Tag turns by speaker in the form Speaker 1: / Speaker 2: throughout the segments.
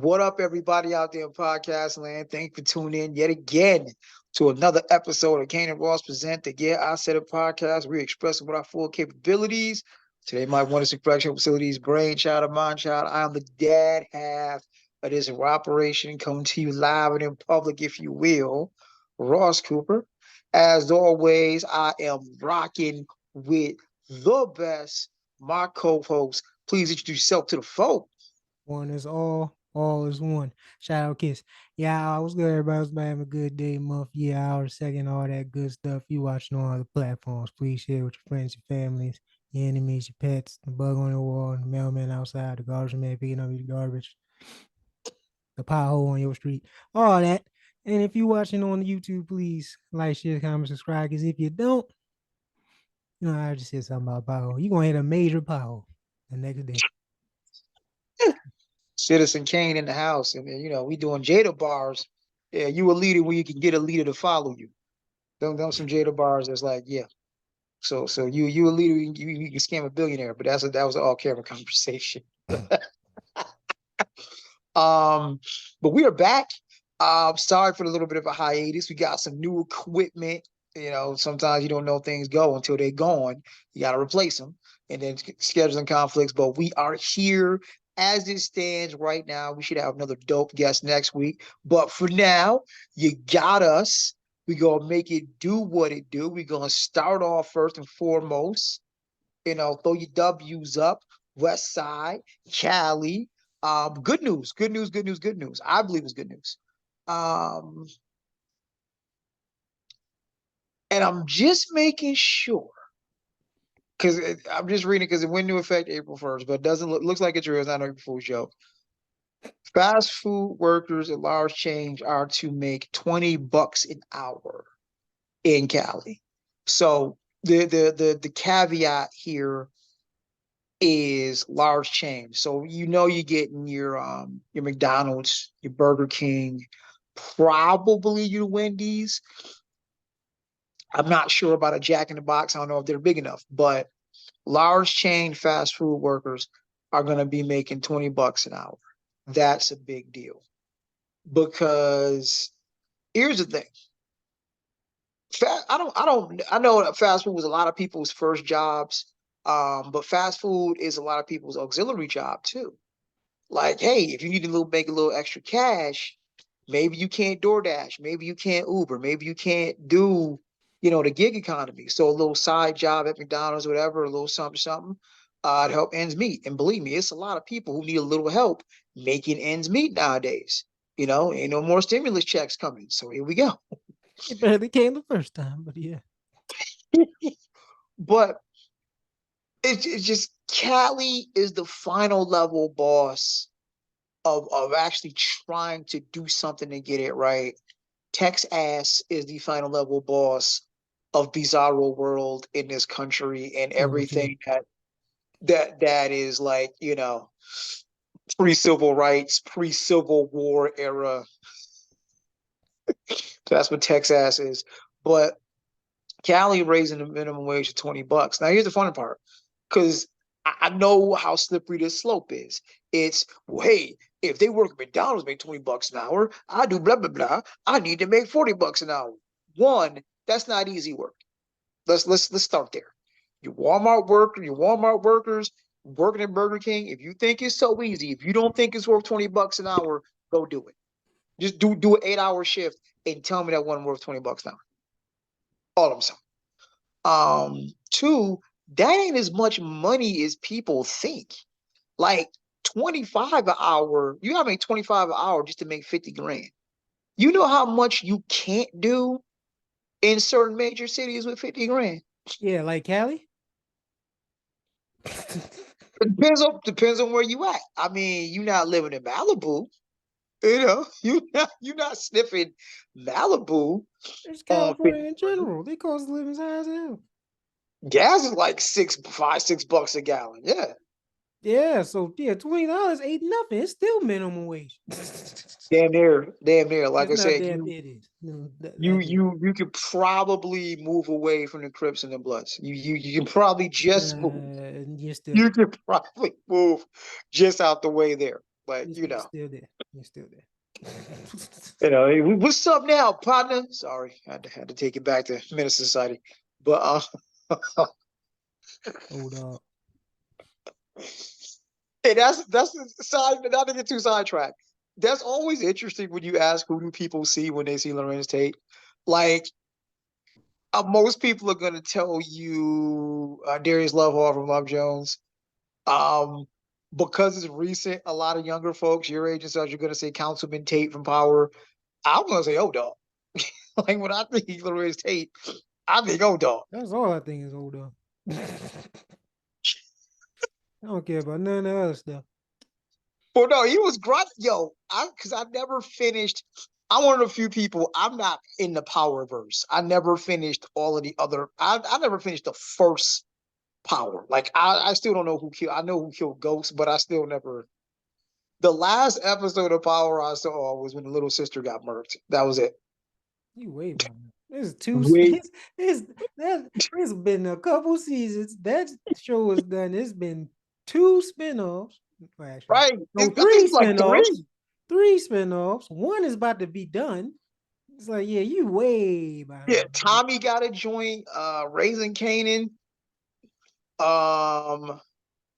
Speaker 1: What up, everybody out there in podcast land? Thanks for tuning in yet again to another episode of Kane and Ross present the Yeah, I Said It podcast. We're expressing what our full capabilities. Today, my wondrous correctional facilities, brainchild of mine child. I am the dad half of this operation coming to you live and in public, if you will. Ross Cooper. As always, I am rocking with the best, my co-host. Please introduce yourself to the folk.
Speaker 2: One is all is one. Shout out Kiss. Yeah, I was good. Everybody was having a good day, month, year, hour, second, all that good stuff. You watching on other platforms. Please share with your friends, your families, your enemies, your pets, the bug on the wall, the mailman outside, the garbage man picking up your garbage, the pothole on your street, all that. And if you're watching on YouTube, please like, share, comment, subscribe. Because if you don't, I just said something about pothole. You're going to hit a major pothole the next day.
Speaker 1: Citizen Kane in the house, and we doing Jada bars. Yeah, you a leader when you can get a leader to follow you. Them some Jada bars that's like, yeah. So you a leader, you can scam a billionaire, but that was an all camera conversation. um, but we are back. Sorry for a little bit of a hiatus. We got some new equipment. Sometimes you don't know things go until they're gone. You got to replace them, and then scheduling conflicts. But we are here as it stands right now. We should have another dope guest next week. But for now, you got us. We're going to make it do what it do. We're going to start off first and foremost, throw your W's up. West Side, Cali. Good news, good news, good news, good news. I believe it's good news. And I'm just making sure, because I'm just reading because it went into effect April 1st, but it doesn't looks like it's real. It's not an April Fool's joke. Fast food workers at large chains are to make $20 an hour in Cali. So the caveat here is large chains. So you're getting your McDonald's, your Burger King, probably your Wendy's. I'm not sure about a Jack in the Box. I don't know if they're big enough, but large chain fast food workers are going to be making $20 an hour. That's a big deal because here's the thing. I know that fast food was a lot of people's first jobs, but fast food is a lot of people's auxiliary job too. Like, hey, if you need to make a little extra cash, maybe you can't DoorDash, maybe you can't Uber, maybe you can't do, the gig economy. So a little side job at McDonald's, whatever, a little something, something, to help ends meet. And believe me, it's a lot of people who need a little help making ends meet nowadays. Ain't no more stimulus checks coming. So here we go.
Speaker 2: It barely came the first time, but yeah.
Speaker 1: But it's just Cali is the final level boss of actually trying to do something to get it right. Texas is the final level boss of bizarro world in this country and everything that is like, pre-civil rights, pre-civil war era. That's what Texas is. But Cali raising the minimum wage to $20. Now here's the funny part, because I know how slippery this slope is. It's, well, hey, if they work at McDonald's, make $20 an hour, I do blah blah blah. I need to make $40 an hour. One, that's not easy work. Let's start there. Your Walmart workers working at Burger King. If you think it's so easy, if you don't think it's worth $20 an hour, go do it. Just do an 8-hour shift and tell me that wasn't worth $20 an hour. All I'm saying. Two, that ain't as much money as people think. Like 25 an hour, you gotta make 25 an hour just to make 50 grand. You know how much you can't do in certain major cities with 50 grand?
Speaker 2: Yeah, like Cali?
Speaker 1: It depends on where you at. I mean, you're not living in Malibu. You're not sniffing Malibu
Speaker 2: It's
Speaker 1: on 50
Speaker 2: California in
Speaker 1: grand.
Speaker 2: general. They cost of living as high as hell.
Speaker 1: Gas is like $6 a gallon. Yeah.
Speaker 2: Yeah, so yeah, $20 ain't nothing. It's still minimum wage.
Speaker 1: Damn near, damn near. Like
Speaker 2: It's
Speaker 1: I
Speaker 2: not
Speaker 1: said,
Speaker 2: damn.
Speaker 1: you
Speaker 2: It is. No,
Speaker 1: you
Speaker 2: that is.
Speaker 1: you you could probably move away from the Crips and the Bloods. You can probably just move.
Speaker 2: You're still.
Speaker 1: You could probably move just out the way there. but
Speaker 2: You're still there. You're still there.
Speaker 1: hey, what's up now, partner? Sorry, I had to take it back to Menace Society, but
Speaker 2: Hold up.
Speaker 1: hey, that's the side. Not to get too sidetracked. That's always interesting when you ask who do people see when they see Lorenz Tate. Like most people are gonna tell you Darius Lovehall from Love Jones. Um, because it's recent, a lot of younger folks your age and such, you're gonna say Councilman Tate from Power. I'm gonna say O-Dog. Like when I think Lorenz Tate, I think O-Dog.
Speaker 2: That's all I think is hold up. I don't care about none of the other stuff.
Speaker 1: Well, no, he was great. Yo, because I never finished. I'm one of the few people. I'm not in the Power verse. I never finished all of the other. I never finished the first Power. Like I still don't know who killed. I know who killed Ghost, but I still never. The last episode of Power I saw was when the little sister got murked. That was it.
Speaker 2: You way behind. There's two.
Speaker 1: Wait,
Speaker 2: There's been a couple seasons. That show is done. It's been two spinoffs. Well, actually,
Speaker 1: right?
Speaker 2: no,
Speaker 1: I think
Speaker 2: three
Speaker 1: it's like
Speaker 2: spinoffs.
Speaker 1: three.
Speaker 2: Three spinoffs. One is about to be done. It's like, yeah, you way
Speaker 1: Yeah,
Speaker 2: behind.
Speaker 1: Tommy got a joint. Raising Canaan. Um.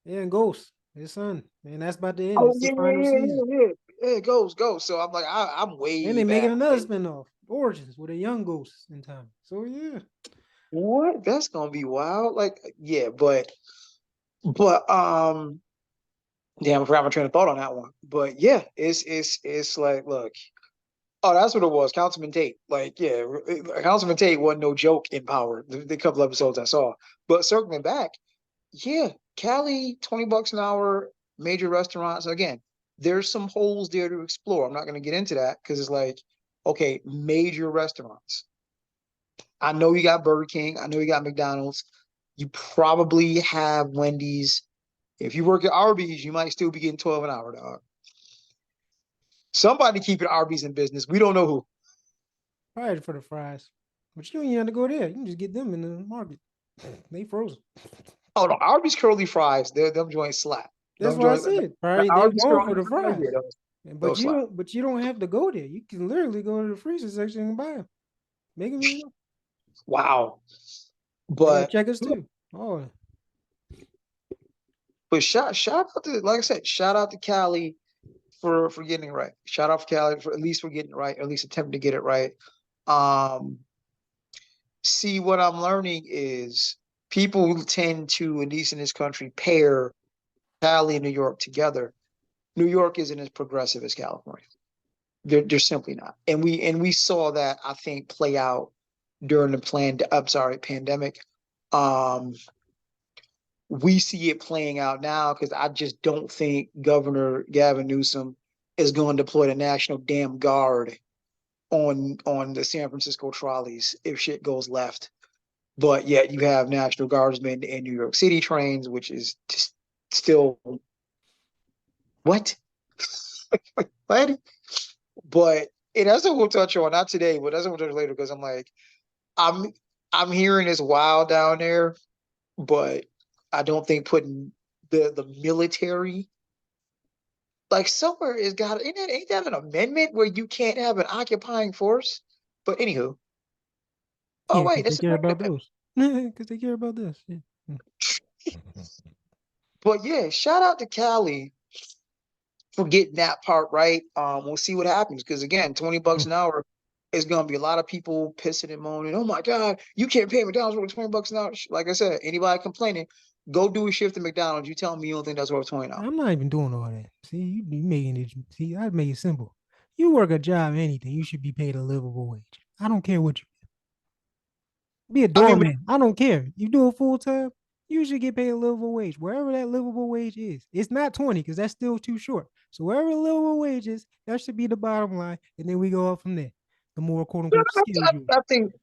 Speaker 2: Yeah, and Ghost, his son, and that's about to end.
Speaker 1: Oh
Speaker 2: It's the
Speaker 1: yeah,
Speaker 2: final season.
Speaker 1: yeah. Goes. So I'm like, I'm
Speaker 2: And
Speaker 1: way
Speaker 2: they making
Speaker 1: back.
Speaker 2: another spinoff, Origins, with a young Ghost in time. So yeah,
Speaker 1: What? That's gonna be wild. Like, yeah, but damn, I forgot my train of thought on that one. But yeah, it's like, look, oh, that's what it was, Councilman Tate. Like, yeah, Councilman Tate wasn't no joke in Power. The couple episodes I saw. But circling back, yeah, Cali, $20 an hour, major restaurants. Again, there's some holes there to explore. I'm not gonna get into that because it's like, okay, major restaurants. I know you got Burger King. I know you got McDonald's. You probably have Wendy's. If you work at Arby's, you might still be getting 12 an hour, dog. Somebody keeping Arby's in business. We don't know who.
Speaker 2: probably for the fries. But you don't even have to go there. You can just get them in the market. They frozen.
Speaker 1: Oh no, Arby's curly fries. Them joints slap.
Speaker 2: That's
Speaker 1: Them
Speaker 2: what I
Speaker 1: joints.
Speaker 2: said.
Speaker 1: The
Speaker 2: Probably they're
Speaker 1: Arby's
Speaker 2: going for
Speaker 1: curly
Speaker 2: the
Speaker 1: fries.
Speaker 2: fries.
Speaker 1: Yeah, those slap.
Speaker 2: But you don't have to go there. You can literally go to the freezer section and buy them. Make them yourself.
Speaker 1: Wow.
Speaker 2: They got
Speaker 1: But
Speaker 2: checkers too. Oh,
Speaker 1: shout out to, like I said, shout out to Cali for getting it right. Shout out to Cali for at least for getting it right, or at least attempting to get it right. Um, See, what I'm learning is people tend to, at least in this country, pair Cali and New York together. New York isn't as progressive as California. They're simply not. And we saw that, I think, play out during the pandemic. Um, we see it playing out now because I just don't think Governor Gavin Newsom is going to deploy the National Damn Guard on the San Francisco trolleys if shit goes left. But yet you have National Guardsmen in New York City trains, which is just still what? What? But and that's what we'll touch on, not today, but that's what we'll touch later because I'm like, I'm I'm hearing it's wild down there, but I don't think putting the military like somewhere is got ain't that an amendment where you can't have an occupying force? But anywho, oh
Speaker 2: yeah,
Speaker 1: wait,
Speaker 2: because they
Speaker 1: that's
Speaker 2: care about
Speaker 1: a
Speaker 2: those. Because they care about this. Yeah.
Speaker 1: but yeah, shout out to Cali for getting that part right. We'll see what happens because again, $20 an hour is going to be a lot of people pissing and moaning. Oh my God, you can't pay McDonald's worth $20 an hour. Like I said, anybody complaining, go do a shift at McDonald's. You tell me you don't think that's worth 20 an hour.
Speaker 2: I'm not even doing all that. See, you making it. See, I make it simple. You work a job, anything, you should be paid a livable wage. I don't care what you be a
Speaker 1: I mean,
Speaker 2: doorman. I don't care. You do it full time, you should get paid a livable wage, wherever that livable wage is. It's not 20 because that's still too short. So wherever the livable wage is, that should be the bottom line, and then we go up from there. The more quote unquote skills you.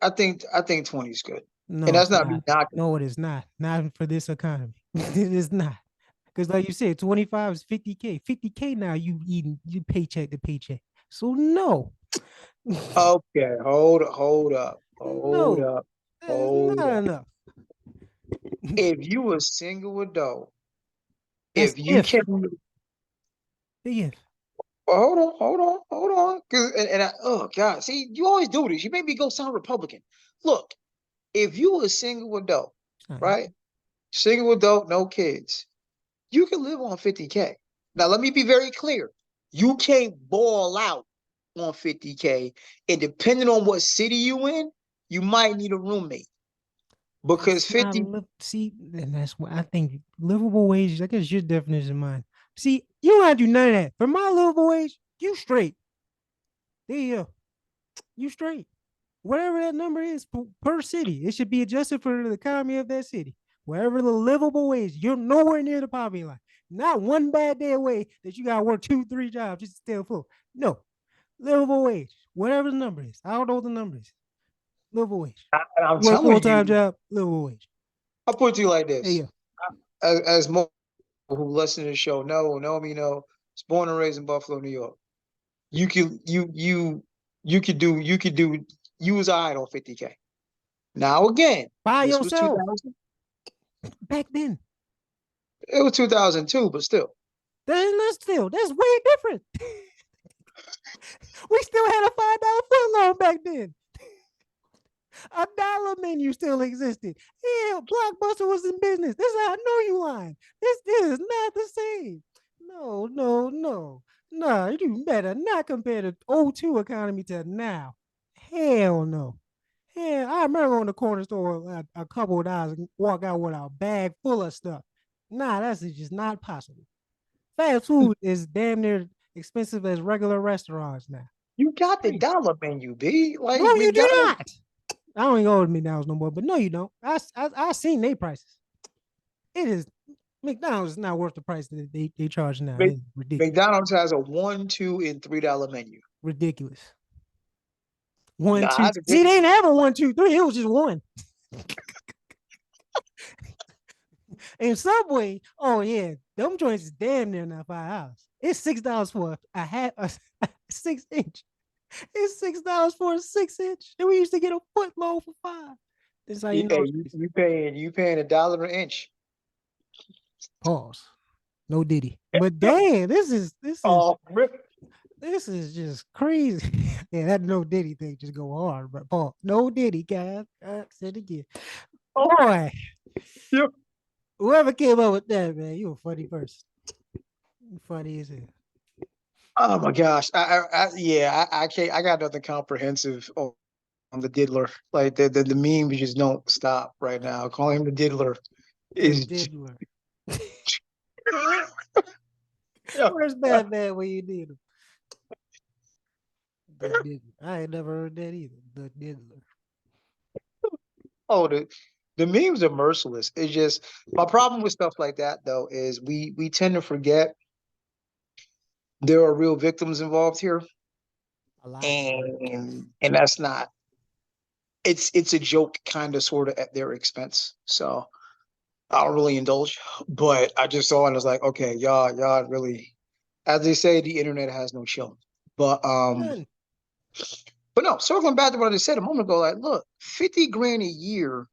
Speaker 1: I think 20 is good, and
Speaker 2: No,
Speaker 1: that's
Speaker 2: it's
Speaker 1: not me
Speaker 2: not.
Speaker 1: knocking.
Speaker 2: No, it is not. Not for this economy. It is not. Because like you said, 25 is 50K. 50K now you eating you paycheck to paycheck. So no.
Speaker 1: Okay, hold up, hold
Speaker 2: No,
Speaker 1: up,
Speaker 2: that is
Speaker 1: hold
Speaker 2: not
Speaker 1: up.
Speaker 2: enough.
Speaker 1: If you a single adult,
Speaker 2: That's
Speaker 1: if you
Speaker 2: if
Speaker 1: can,
Speaker 2: Yes.
Speaker 1: Well, hold on. Oh God, see, you always do this. You make me go sound Republican. Look, if you a single adult, right? Single adult, no kids, you can live on 50K. Now, let me be very clear. You can't ball out on 50K, and depending on what city you in, you might need a roommate because
Speaker 2: That's not
Speaker 1: 50.
Speaker 2: see, and that's what I think livable wage. I guess your definition of mine. See, you don't have to do none of that. For my livable wage, you straight. There you go. You straight. Whatever that number is per city, it should be adjusted for the economy of that city. Wherever the livable wage, you're nowhere near the poverty line. Not one bad day away that you gotta work 2, 3 jobs just to stay afloat. No, livable wage, whatever the number is. I don't know what the number is. Livable wage.
Speaker 1: And I'm
Speaker 2: Work
Speaker 1: telling
Speaker 2: full time
Speaker 1: you,
Speaker 2: job, livable wage.
Speaker 1: I'll put it to you like
Speaker 2: There you
Speaker 1: this.
Speaker 2: go.
Speaker 1: As most who listen to the show know me, know, was born and raised in Buffalo, New York. You could you could do you was all right on 50K. Now again,
Speaker 2: By
Speaker 1: this was
Speaker 2: yourself
Speaker 1: 2000.
Speaker 2: back then.
Speaker 1: It was 2002, but still.
Speaker 2: That's way different. We still had a $5 foot long back then. A dollar menu still existed. Yeah, Blockbuster was in business. This is how I know you lying. This is not the same. No, no, no. No, you better not compare the '02 economy to now. Hell no. Hell, I remember going to the corner store a couple of dollars and walk out with a bag full of stuff. Nah, that's just not possible. Fast food is damn near expensive as regular restaurants now.
Speaker 1: You
Speaker 2: It's
Speaker 1: got the
Speaker 2: crazy.
Speaker 1: dollar menu, B.
Speaker 2: No,
Speaker 1: Like
Speaker 2: you do
Speaker 1: McDonald's.
Speaker 2: not. I don't even go to McDonald's no more, but no, you don't. I seen their prices. It is McDonald's is not worth the price that they charge now.
Speaker 1: Mc-
Speaker 2: It's ridiculous.
Speaker 1: McDonald's has a $1, $2, and $3 menu.
Speaker 2: Ridiculous. One,
Speaker 1: Nah,
Speaker 2: two.
Speaker 1: that's a
Speaker 2: See, they
Speaker 1: different.
Speaker 2: didn't have a 1, 2, 3. It was just one. And Subway, oh yeah, them joints is damn near now $5. It's $6 for a half a 6 inch. It's $6 for a 6 inch. And we used to get a foot long for $5. That's how you know
Speaker 1: Hey,
Speaker 2: it's
Speaker 1: you,
Speaker 2: crazy.
Speaker 1: you paying $1 an inch.
Speaker 2: Pause. No Diddy. But damn,
Speaker 1: Oh, rip.
Speaker 2: this is just crazy. Yeah, that no Diddy thing just go hard, but Paul, no Diddy, guys. I said again.
Speaker 1: Oh,
Speaker 2: Boy,
Speaker 1: yeah.
Speaker 2: whoever came up with that, man, you a funny person. You funny as hell.
Speaker 1: Oh my gosh. Yeah, I can't. I got nothing comprehensive on the diddler. Like the memes just don't stop right now. Calling him the diddler
Speaker 2: The
Speaker 1: is just,
Speaker 2: diddler.
Speaker 1: yeah.
Speaker 2: Where's Batman when you need him? The diddler. I ain't never heard that either. The diddler.
Speaker 1: Oh, the memes are merciless. It's just my problem with stuff like that though is we tend to forget there are real victims involved here,
Speaker 2: A lot.
Speaker 1: and that's not. It's a joke, kind of, sort of at their expense. So I don't really indulge, but I just saw it and I was like, okay, y'all really, as they say, the internet has no chill. But
Speaker 2: None.
Speaker 1: but no, circling back to what I just said a moment ago, like, look, 50 grand a year,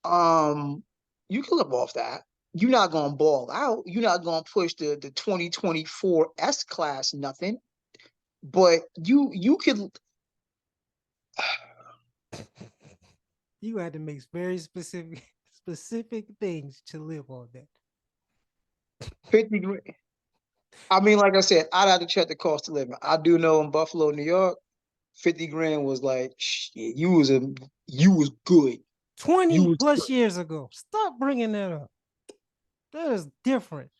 Speaker 1: um, you can live off that. You're not gonna ball out. You're not gonna push the 2024 S class, nothing. But you could
Speaker 2: You had to make very specific things to live on that.
Speaker 1: 50 grand. I mean, like I said, I'd have to check the cost of living. I do know in Buffalo, New York, 50 grand was like, shit, you was good. You
Speaker 2: 20
Speaker 1: was
Speaker 2: plus
Speaker 1: good.
Speaker 2: years ago. Stop bringing that up. That is different.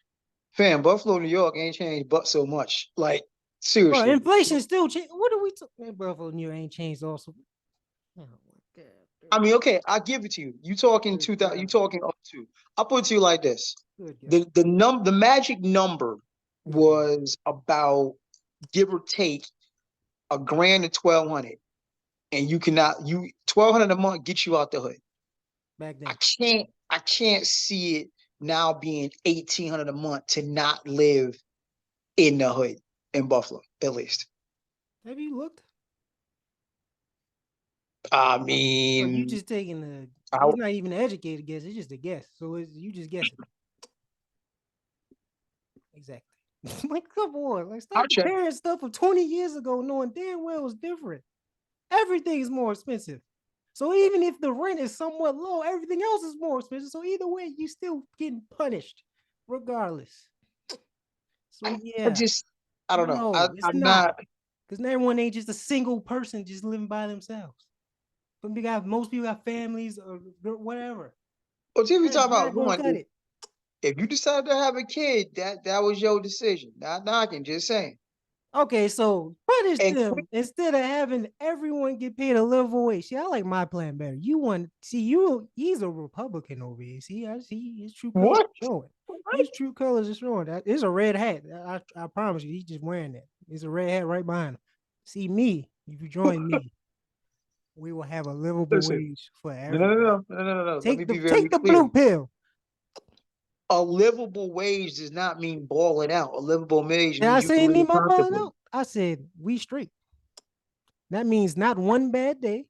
Speaker 1: Fam, Buffalo, New York ain't changed but so much. Like,
Speaker 2: Bro,
Speaker 1: seriously.
Speaker 2: inflation still change. What are we talking? Bro, New ain't changed also. Oh my
Speaker 1: I
Speaker 2: god.
Speaker 1: mean, okay, I'll give it to you. You talking
Speaker 2: Good
Speaker 1: 2000, you
Speaker 2: God.
Speaker 1: talking up to. I'll put it to you like this.
Speaker 2: Good God.
Speaker 1: The magic number
Speaker 2: Good God.
Speaker 1: was about, give or take, a grand to 1,200. And you cannot, 1,200 a month get you out the hood.
Speaker 2: Back
Speaker 1: I
Speaker 2: then.
Speaker 1: can't see it now being 1,800 a month to not live in the hood in Buffalo, at least.
Speaker 2: Have you looked?
Speaker 1: I
Speaker 2: Or you
Speaker 1: mean,
Speaker 2: just taking the
Speaker 1: I,
Speaker 2: it's not even an educated guess, it's just a guess. So it's you just guessing. Exactly. Like, come on, like
Speaker 1: I'll
Speaker 2: stop
Speaker 1: check.
Speaker 2: comparing stuff from 20 years ago, knowing damn well it's different. Everything is more expensive. So even if the rent is somewhat low, everything else is more expensive. So either way, you still getting punished, regardless. So
Speaker 1: I
Speaker 2: yeah,
Speaker 1: just, I don't know.
Speaker 2: no, it's
Speaker 1: I'm
Speaker 2: not.
Speaker 1: not.
Speaker 2: Because everyone ain't just a single person just living by themselves. But most people got families or whatever.
Speaker 1: Well, if we
Speaker 2: That's
Speaker 1: talk about
Speaker 2: not gonna
Speaker 1: one,
Speaker 2: cut it.
Speaker 1: if you decide to have a kid, that was your decision. Not knocking, just saying.
Speaker 2: Okay, so punish
Speaker 1: And
Speaker 2: them instead of having everyone get paid a livable wage. See, I like my plan better. You want see you? He's a Republican over here. See, I see his true colors
Speaker 1: what?
Speaker 2: showing. His true colors are showing. That is a red hat. I promise you, he's just wearing that. It's a red hat right behind him. See me? If you join me, we will have a livable
Speaker 1: Listen,
Speaker 2: wage for
Speaker 1: no, no,
Speaker 2: everybody.
Speaker 1: no, no, no, no, no. Let me be very
Speaker 2: Take the
Speaker 1: clear.
Speaker 2: blue pill.
Speaker 1: A livable wage does not mean balling out. A livable wage
Speaker 2: Did I
Speaker 1: means you
Speaker 2: say
Speaker 1: can live
Speaker 2: any my balling
Speaker 1: comfortably.
Speaker 2: out? I said we straight. That means not one bad day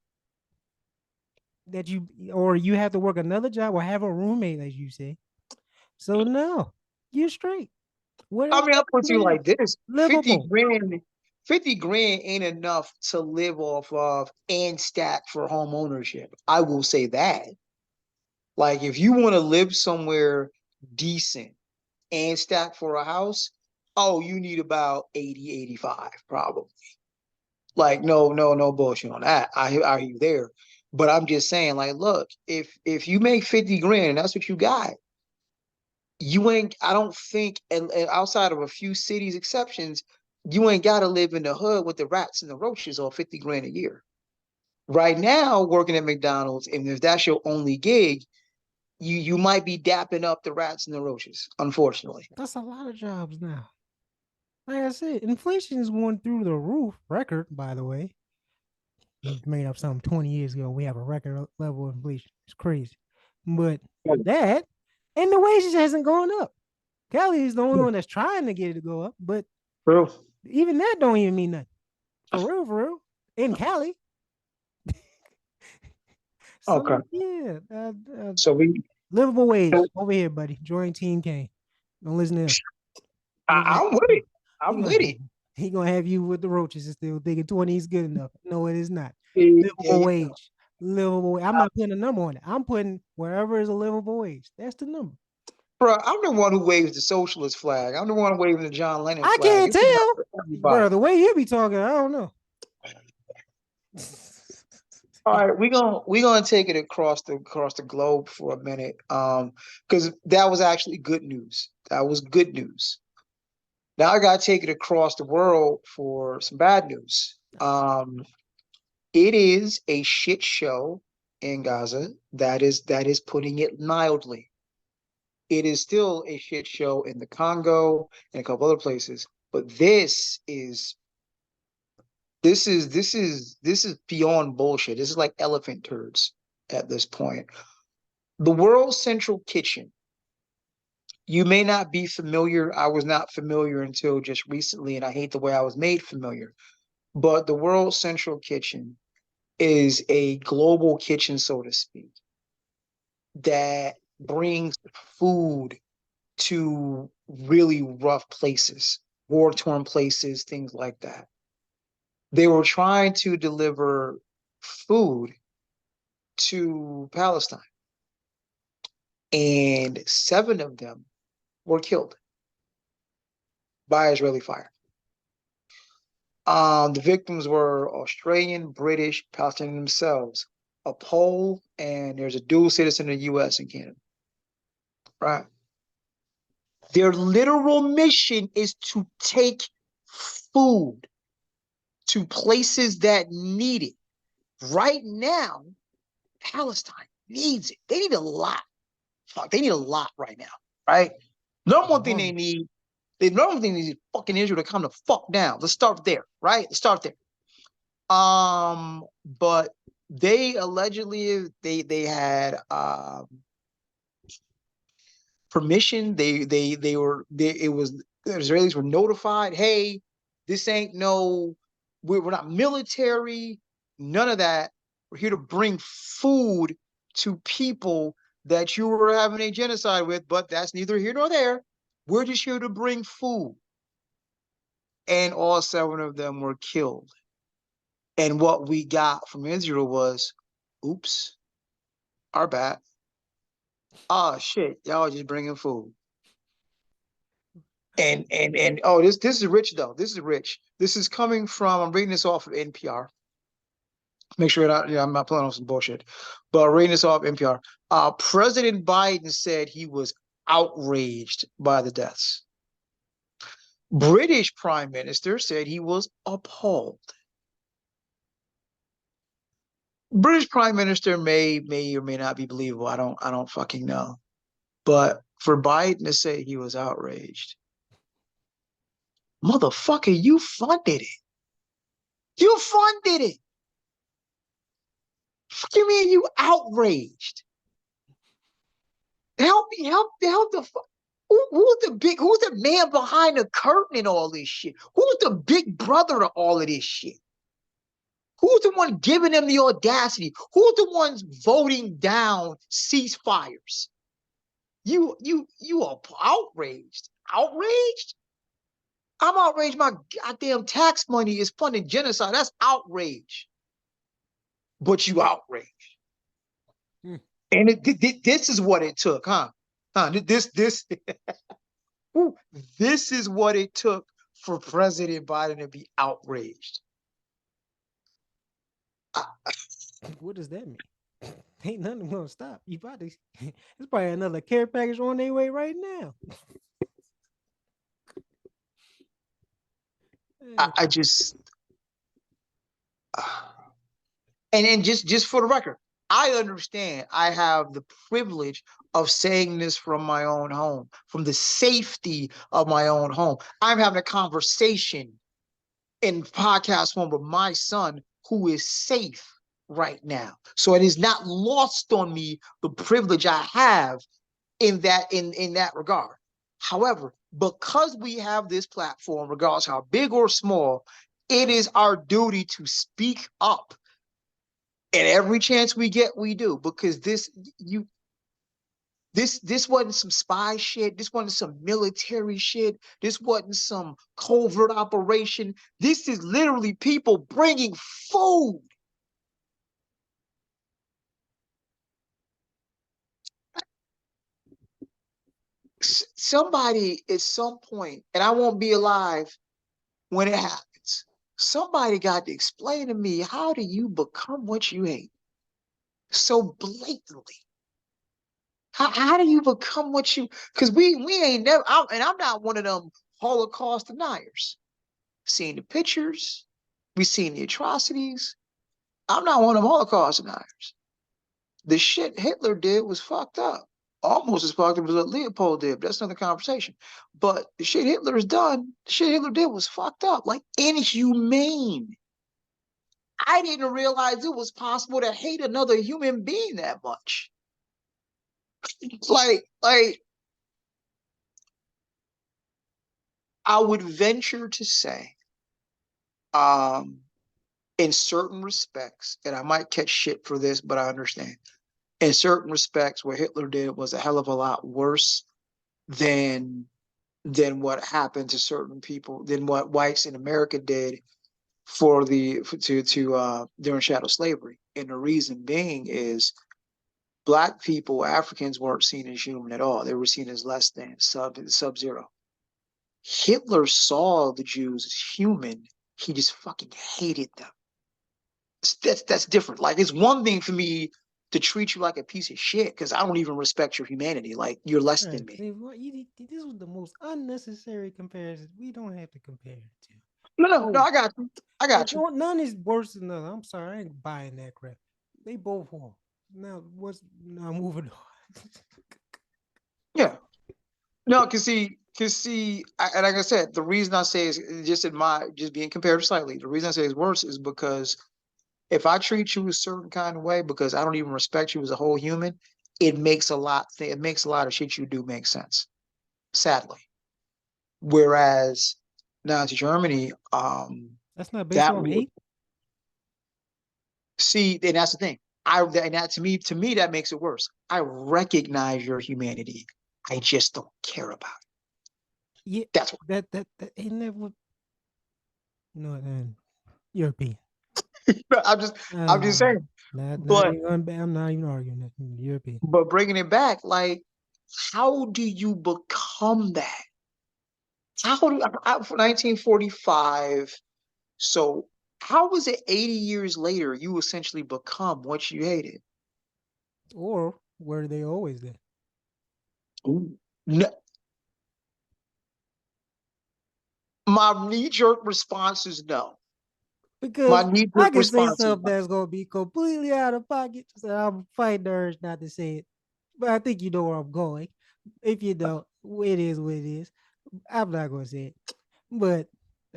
Speaker 2: that you have to work another job or have a roommate, as you say. So no, you're straight.
Speaker 1: I
Speaker 2: Whatever
Speaker 1: mean, I'll put
Speaker 2: it
Speaker 1: you
Speaker 2: is,
Speaker 1: like this: 50
Speaker 2: livable.
Speaker 1: grand, 50 grand ain't enough to live off of and stack for home ownership. I will say that. Like, if you want to live somewhere decent and stack for a house, oh, you need about 80, 85, probably. Like, no, no, no bullshit on that. I hear you there. But I'm just saying, like, look, if you make 50 grand and that's what you got, you ain't, I don't think, and outside of a few cities exceptions, you ain't gotta live in the hood with the rats and the roaches or 50 grand a year. Right now, working at McDonald's, and if that's your only gig, you might be dapping up the rats and the roaches, unfortunately.
Speaker 2: That's a lot of jobs now. Like I said, inflation is going through the roof. Record, by the way. We made up something 20 years ago. We have a record level of inflation. It's crazy. But that and the wages hasn't gone up. Cali is the only one that's trying to get it to go up, but
Speaker 1: True.
Speaker 2: even that don't even mean nothing. For real. In Cali.
Speaker 1: Okay.
Speaker 2: So yeah,
Speaker 1: So we
Speaker 2: livable wage over here, buddy. Join Team Kane. Don't listen to him.
Speaker 1: I'm with it.
Speaker 2: He
Speaker 1: I'm
Speaker 2: gonna
Speaker 1: with it.
Speaker 2: he gonna have you with the roaches and still thinking 20 is good enough. No, it is not.
Speaker 1: Yeah,
Speaker 2: Livable
Speaker 1: yeah.
Speaker 2: wage. Livable wage. I'm not putting a number on it. I'm putting wherever is a livable wage. That's the number.
Speaker 1: Bro, I'm the one who waves the socialist flag. I'm the one waving the John Lennon
Speaker 2: I
Speaker 1: flag.
Speaker 2: can't
Speaker 1: It's enough
Speaker 2: tell.
Speaker 1: for
Speaker 2: Bro,
Speaker 1: everybody.
Speaker 2: the way you be talking, I don't know.
Speaker 1: All right, we're gonna take it across the globe for a minute. Because that was actually good news. That was good news. Now I gotta take it across the world for some bad news. It is a shit show in Gaza. That is putting it mildly. It is still a shit show in the Congo and a couple other places, but this is beyond bullshit. This is like elephant turds at this point. The World Central Kitchen. You may not be familiar. I was not familiar until just recently, and I hate the way I was made familiar. But the World Central Kitchen is a global kitchen, so to speak, that brings food to really rough places, war-torn places, things like that. They were trying to deliver food to Palestine, and 7 of them were killed by Israeli fire. The victims were Australian, British, Palestinian themselves, a Pole, and there's a dual citizen in the U.S. and Canada. Right. Their literal mission is to take food to places that need it. Right now, Palestine needs it. They need a lot. Fuck, they need a lot right now. Right. Number one thing they need, the number one thing they need is fucking Israel to come the fuck down. Let's start there. Right. Let's start there. But they allegedly they had permission. They were it was the Israelis were notified. Hey, this ain't no, we're not military. None of that. We're here to bring food to people that you were having a genocide with, but that's neither here nor there. We're just here to bring food. and all 7 of them were killed. And what we got from Israel was, oops, our bad. Oh shit, y'all just bringing food. And oh, this is rich though. This is rich. This is coming from, I'm reading this off of NPR. Make sure that, I'm not pulling off some bullshit, but reading this off NPR. President Biden said he was outraged by the deaths. British Prime Minister said he was appalled. British Prime Minister may or may not be believable. I don't fucking know. But for Biden to say he was outraged, motherfucker, you funded it. You funded it. Fuck you mean you outraged? Help me, help the who's the man behind the curtain in all this shit? Who's the big brother to all of this shit? Who's the one giving them the audacity? Who's the ones voting down ceasefires? You are outraged. Outraged? I'm outraged. My goddamn tax money is funding genocide. That's outrage. But you outraged. And this is what it took, huh? This this is what it took for President Biden to be outraged.
Speaker 2: What does that mean? Ain't nothing gonna stop you. Probably there's probably another care package on their way right now.
Speaker 1: I just and then just for the record, I understand I have the privilege of saying this from my own home, from the safety of my own home. I'm having a conversation in podcast form with my son who is safe right now. So it is not lost on me the privilege I have in that regard. However, because we have this platform, regardless how big or small, it is our duty to speak up. And every chance we get, we do, because this wasn't some spy shit. This wasn't some military shit. This wasn't some covert operation. This is literally people bringing food. Somebody at some point, and I won't be alive when it happens, somebody got to explain to me, how do you become what you hate so blatantly? How do you become what you? Because we ain't never. I'm not one of them Holocaust deniers. Seen the pictures, we seen the atrocities. I'm not one of them Holocaust deniers. The shit Hitler did was fucked up, almost as fucked up as what Leopold did. But that's another conversation. But the shit Hitler's done, the shit Hitler did was fucked up, like inhumane. I didn't realize it was possible to hate another human being that much. like I would venture to say, in certain respects, and I might catch shit for this, but I understand. In certain respects, what Hitler did was a hell of a lot worse than what happened to certain people, than what whites in America did for the to during chattel slavery. And the reason being is black people, Africans weren't seen as human at all. They were seen as less than sub-zero. Hitler saw the Jews as human. He just fucking hated them. That's different. Like, it's one thing for me to treat you like a piece of shit because I don't even respect your humanity. Like, you're less than me.
Speaker 2: This was the most unnecessary comparison. We don't have to compare it to.
Speaker 1: No, I got you. I got you.
Speaker 2: None is worse than another. I'm sorry, I ain't buying that crap. They both wrong. Now moving on.
Speaker 1: Yeah. No, cause see, and like I said, the reason I say is just being compared slightly. The reason I say it's worse is because if I treat you a certain kind of way because I don't even respect you as a whole human, it makes a lot of shit you do make sense. Sadly. Whereas Nazi Germany,
Speaker 2: that's not based
Speaker 1: that
Speaker 2: on
Speaker 1: would
Speaker 2: hate.
Speaker 1: see, and that's the thing. And that to me that makes it worse. I recognize your humanity. I just don't care about it.
Speaker 2: Yeah,
Speaker 1: That's what.
Speaker 2: that ain't that what No, then European.
Speaker 1: I'm just I'm just
Speaker 2: Um,
Speaker 1: saying.
Speaker 2: not
Speaker 1: But
Speaker 2: even going back. I'm not even arguing that. European.
Speaker 1: bringing it back, like, how do you become that? How do for 1945? So how was it 80 years later you essentially become what you hated?
Speaker 2: Or were they always there?
Speaker 1: Ooh. No, my knee-jerk response is no. My
Speaker 2: Because I
Speaker 1: knee-jerk
Speaker 2: can say
Speaker 1: response is
Speaker 2: something
Speaker 1: no.
Speaker 2: that's gonna be completely out of pocket. So I'm fighting the urge not to say it. But I think you know where I'm going. If you don't, it is what it is. I'm not gonna say it. But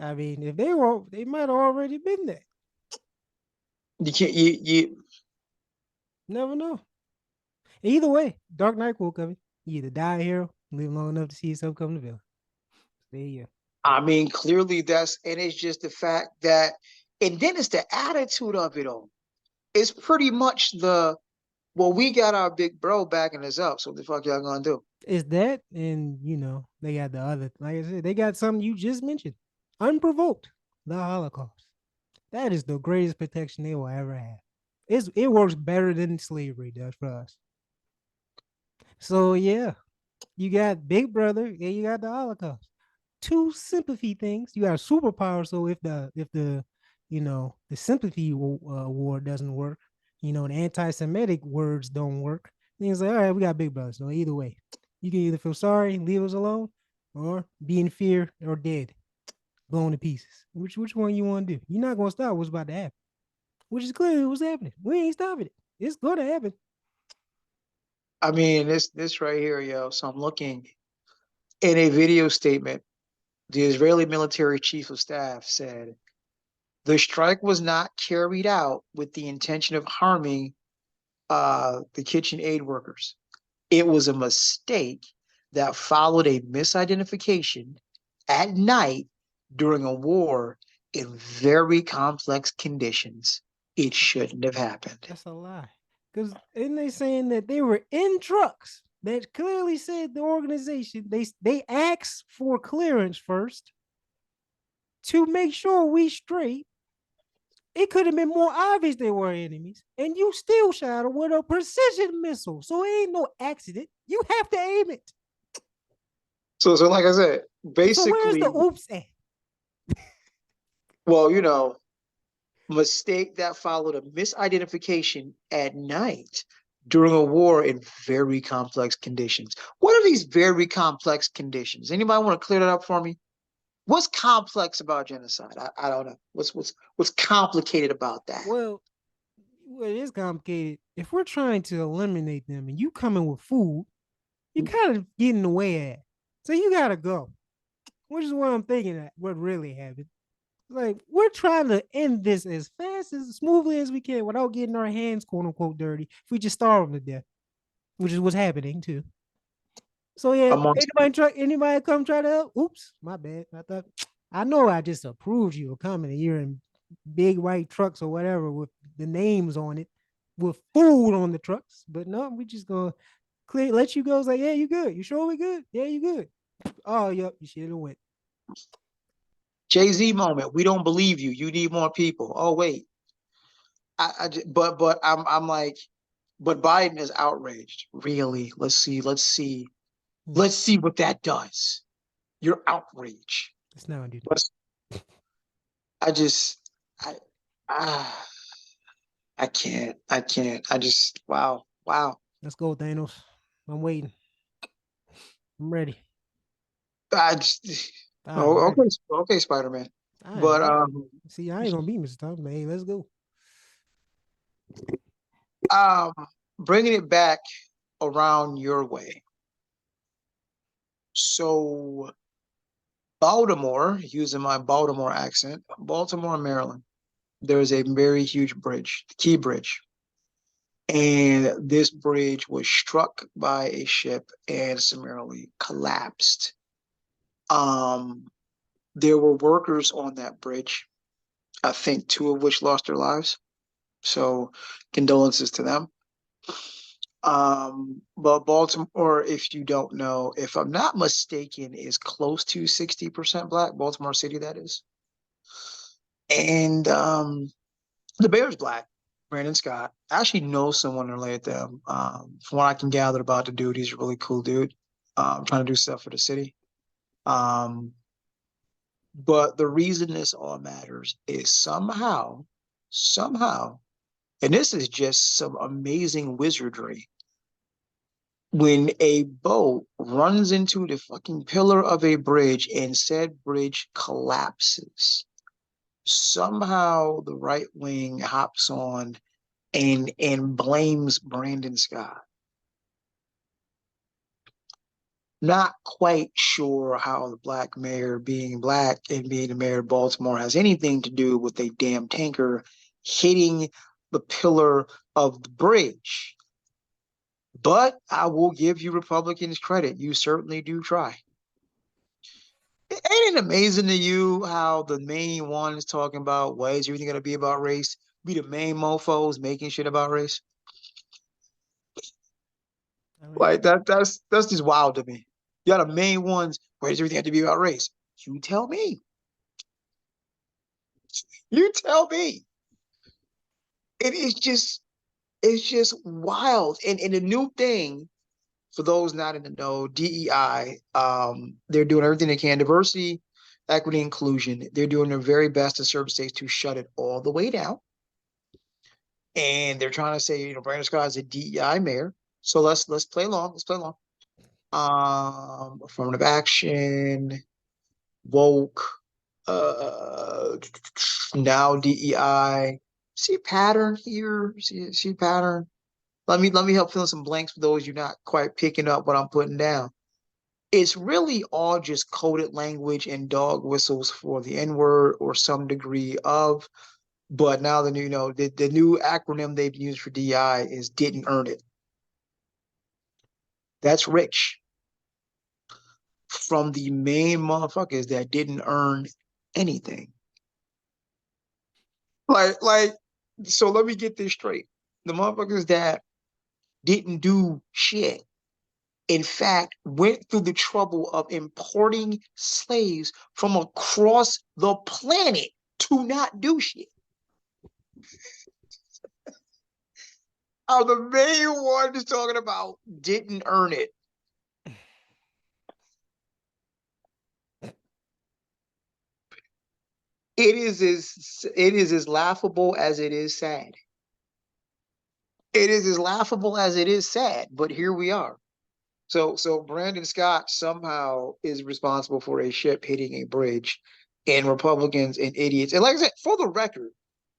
Speaker 2: I mean, if they were, they might have already been there.
Speaker 1: You can't you
Speaker 2: Never know. Either way, Dark Knight will come. You either die a hero, live long enough to see yourself come to villain. There you go.
Speaker 1: I mean, clearly that's, and it's just the fact that, and then it's the attitude of it all. It's pretty much the, well, we got our big bro backing us up, so what the fuck y'all gonna do?
Speaker 2: It's that, and they got the other. Like I said, they got something you just mentioned, unprovoked, the Holocaust. That is the greatest protection they will ever have. It works better than slavery does for us. So yeah, you got Big Brother and you got the Holocaust. Two sympathy things. You got a superpower. So if the the sympathy war doesn't work, the anti-Semitic words don't work. Then it's like, all right, we got Big Brother. So either way, you can either feel sorry, leave us alone, or be in fear or dead, blown to pieces. Which one you want to do? You're not gonna stop what's about to happen, which is clearly what's happening. We ain't stopping it. It's gonna happen.
Speaker 1: I mean, this right here, yo. So I'm looking in a video statement. The Israeli military chief of staff said the strike was not carried out with the intention of harming the kitchen aid workers. It was a mistake that followed a misidentification at night during a war in very complex conditions. It shouldn't have happened.
Speaker 2: That's a lie. Because isn't they saying that they were in trucks that clearly said the organization they asked for clearance first to make sure we straight. It could have been more obvious they were enemies, and you still shot them with a precision missile. So it ain't no accident. You have to aim it.
Speaker 1: So like I said,
Speaker 2: So where's the
Speaker 1: basically,
Speaker 2: oops at?
Speaker 1: well, mistake that followed a misidentification at night during a war in very complex conditions. What are these very complex conditions? Anybody want to clear that up for me? What's complex about genocide? I don't know. What's complicated about that?
Speaker 2: Well, it is complicated. If we're trying to eliminate them and you come in with food, you kind of get in the way at. So you gotta go. Which is what I'm thinking that what really happened. Like we're trying to end this as fast as smoothly as we can without getting our hands quote unquote dirty. If we just starve them to death, which is what's happening too. So yeah,
Speaker 1: Amongst
Speaker 2: anybody come try to help? Oops, my bad. I thought I know I just approved you of coming and you're in big white trucks or whatever with the names on it, with food on the trucks. But no, we just gonna let you go. It's like, yeah, you good. You sure we good? Yeah, you good. Oh, yep, you should have went.
Speaker 1: Jay-Z moment. We don't believe you. You need more people. Oh wait. But I'm like, but Biden is outraged. Really?
Speaker 2: Hmm,
Speaker 1: Let's see what that does. You're outraged.
Speaker 2: let's not do that.
Speaker 1: Let's, I just I ah I can't. I can't. I just wow. Wow.
Speaker 2: Let's go, Thanos. I'm waiting. I'm ready.
Speaker 1: I just
Speaker 2: I'm
Speaker 1: oh
Speaker 2: ready.
Speaker 1: okay, okay, Spider-Man.
Speaker 2: I am
Speaker 1: But
Speaker 2: ready. See, I ain't gonna beat Mr. Thompson, but hey, let's go.
Speaker 1: um bringing it back around your way. So Baltimore, using my Baltimore accent, Baltimore, Maryland, there's a very huge bridge, the Key Bridge. And this bridge was struck by a ship and summarily collapsed. Um, there were workers on that bridge, I think two of which lost their lives. So condolences to them. But Baltimore, if you don't know, if I'm not mistaken, is close to 60% black. Baltimore City, that is. And the mayor's black, Brandon Scott. I actually know someone related to them. From what I can gather about the dude, he's a really cool dude. Trying to do stuff for the city. Um, but the reason this all matters is somehow, and this is just some amazing wizardry. When a boat runs into the fucking pillar of a bridge and said bridge collapses, somehow the right wing hops on and blames Brandon Scott. Not quite sure how the black mayor being black and being the mayor of Baltimore has anything to do with a damn tanker hitting the pillar of the bridge. But I will give you Republicans credit. You certainly do try. Ain't it amazing to you how the main ones talking about why is everything gonna be about race be the main mofos making shit about race?
Speaker 2: I mean,
Speaker 1: Like that's just wild to me. You got the main ones. Why does everything have to be about race? You tell me. You tell me. It is just it's just wild. And the new thing for those not in the know, DEI, they're doing everything they can. Diversity, equity, inclusion. They're doing their very best to serve states to shut it all the way down. And they're trying to say, Brandon Scott is a DEI mayor. So let's play along. Let's play along. Affirmative action, woke, uh, now DEI. See a pattern here. See a pattern. Let me help fill in some blanks for those you're not quite picking up what I'm putting down. It's really all just coded language and dog whistles for the N word or some degree of. But now the new, the new acronym they've used for DI is didn't earn it. That's rich from the main motherfuckers that didn't earn anything. Like, so let me get this straight. The motherfuckers that didn't do shit, in fact, went through the trouble of importing slaves from across the planet to not do shit, are the main ones talking about didn't earn it. It is as laughable as it is sad. It is as laughable as it is sad, but here we are. So Brandon Scott somehow is responsible for a ship hitting a bridge, and Republicans and idiots. And like I said, for the record,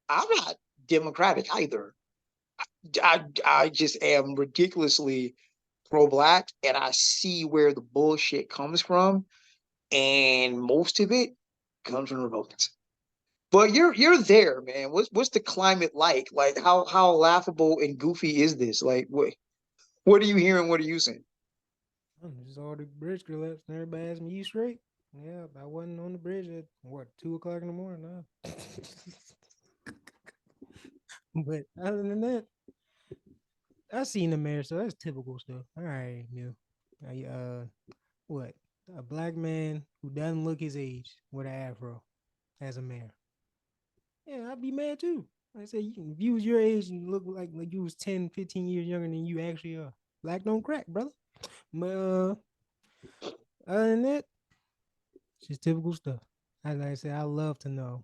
Speaker 1: I'm not Democratic either. I just am ridiculously pro-black, and I see where the bullshit comes from, and most of it comes from Republicans. But you're there, man. What's the climate like? Like how laughable and goofy is this? Like what are you hearing? What are you saying?
Speaker 2: just all the bridge collapsed and everybody asked me, you straight? Yeah, I wasn't on the bridge at what, 2 o'clock in the morning? No. But other than that, I seen the mayor, so that's typical stuff. All right, new. What? A black man who doesn't look his age with an afro as a mayor. Yeah, I'd be mad too. Like I said, if you was your age and look like you was 10, 15 years younger than you actually are. Black don't crack, brother. But other than that, it's just typical stuff. Like I said, I love to know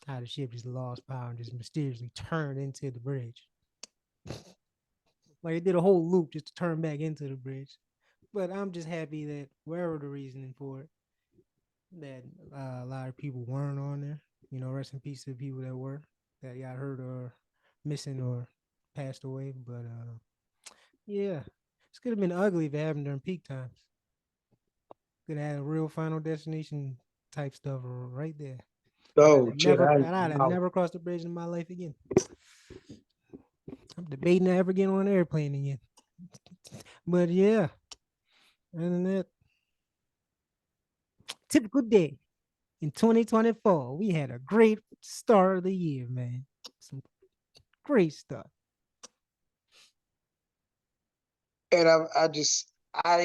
Speaker 2: how the ship just lost power and just mysteriously turned into the bridge. Like it did a whole loop just to turn back into the bridge. But I'm just happy that wherever the reasoning for it, that a lot of people weren't on there. Rest in peace to the people that were, that got hurt or missing or passed away. But yeah, it's could have been ugly if it happened during peak times. Could have had a real Final Destination type stuff right there. And
Speaker 1: Oh shit!
Speaker 2: I'd have
Speaker 1: Wow.
Speaker 2: never crossed the bridge in my life again. I'm debating to ever get on an airplane again. But yeah, other than that, typical day in 2024. We had a great start of the year, man. Some great stuff.
Speaker 1: And I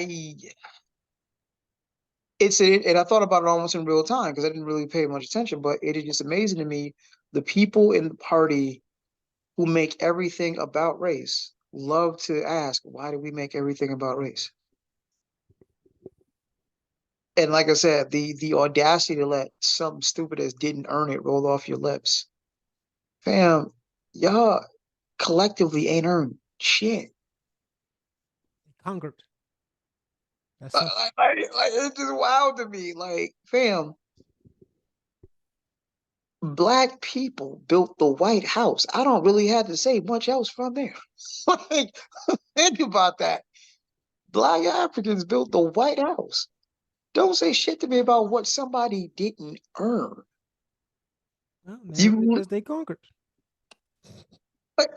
Speaker 1: and I thought about it almost in real time because I didn't really pay much attention, but it is just amazing to me the people in the party who make everything about race love to ask, why do we make everything about race? And like I said, the audacity to let something stupid as didn't earn it roll off your lips. Fam, y'all collectively ain't earned shit.
Speaker 2: Conquered. That's simple.
Speaker 1: It's just wild to me. Like, fam, black people built the White House. I don't really have to say much else from there. Like, think about that. Black Africans built the White House. Don't say shit to me about what somebody didn't earn.
Speaker 2: Well, now
Speaker 1: You
Speaker 2: because they conquered.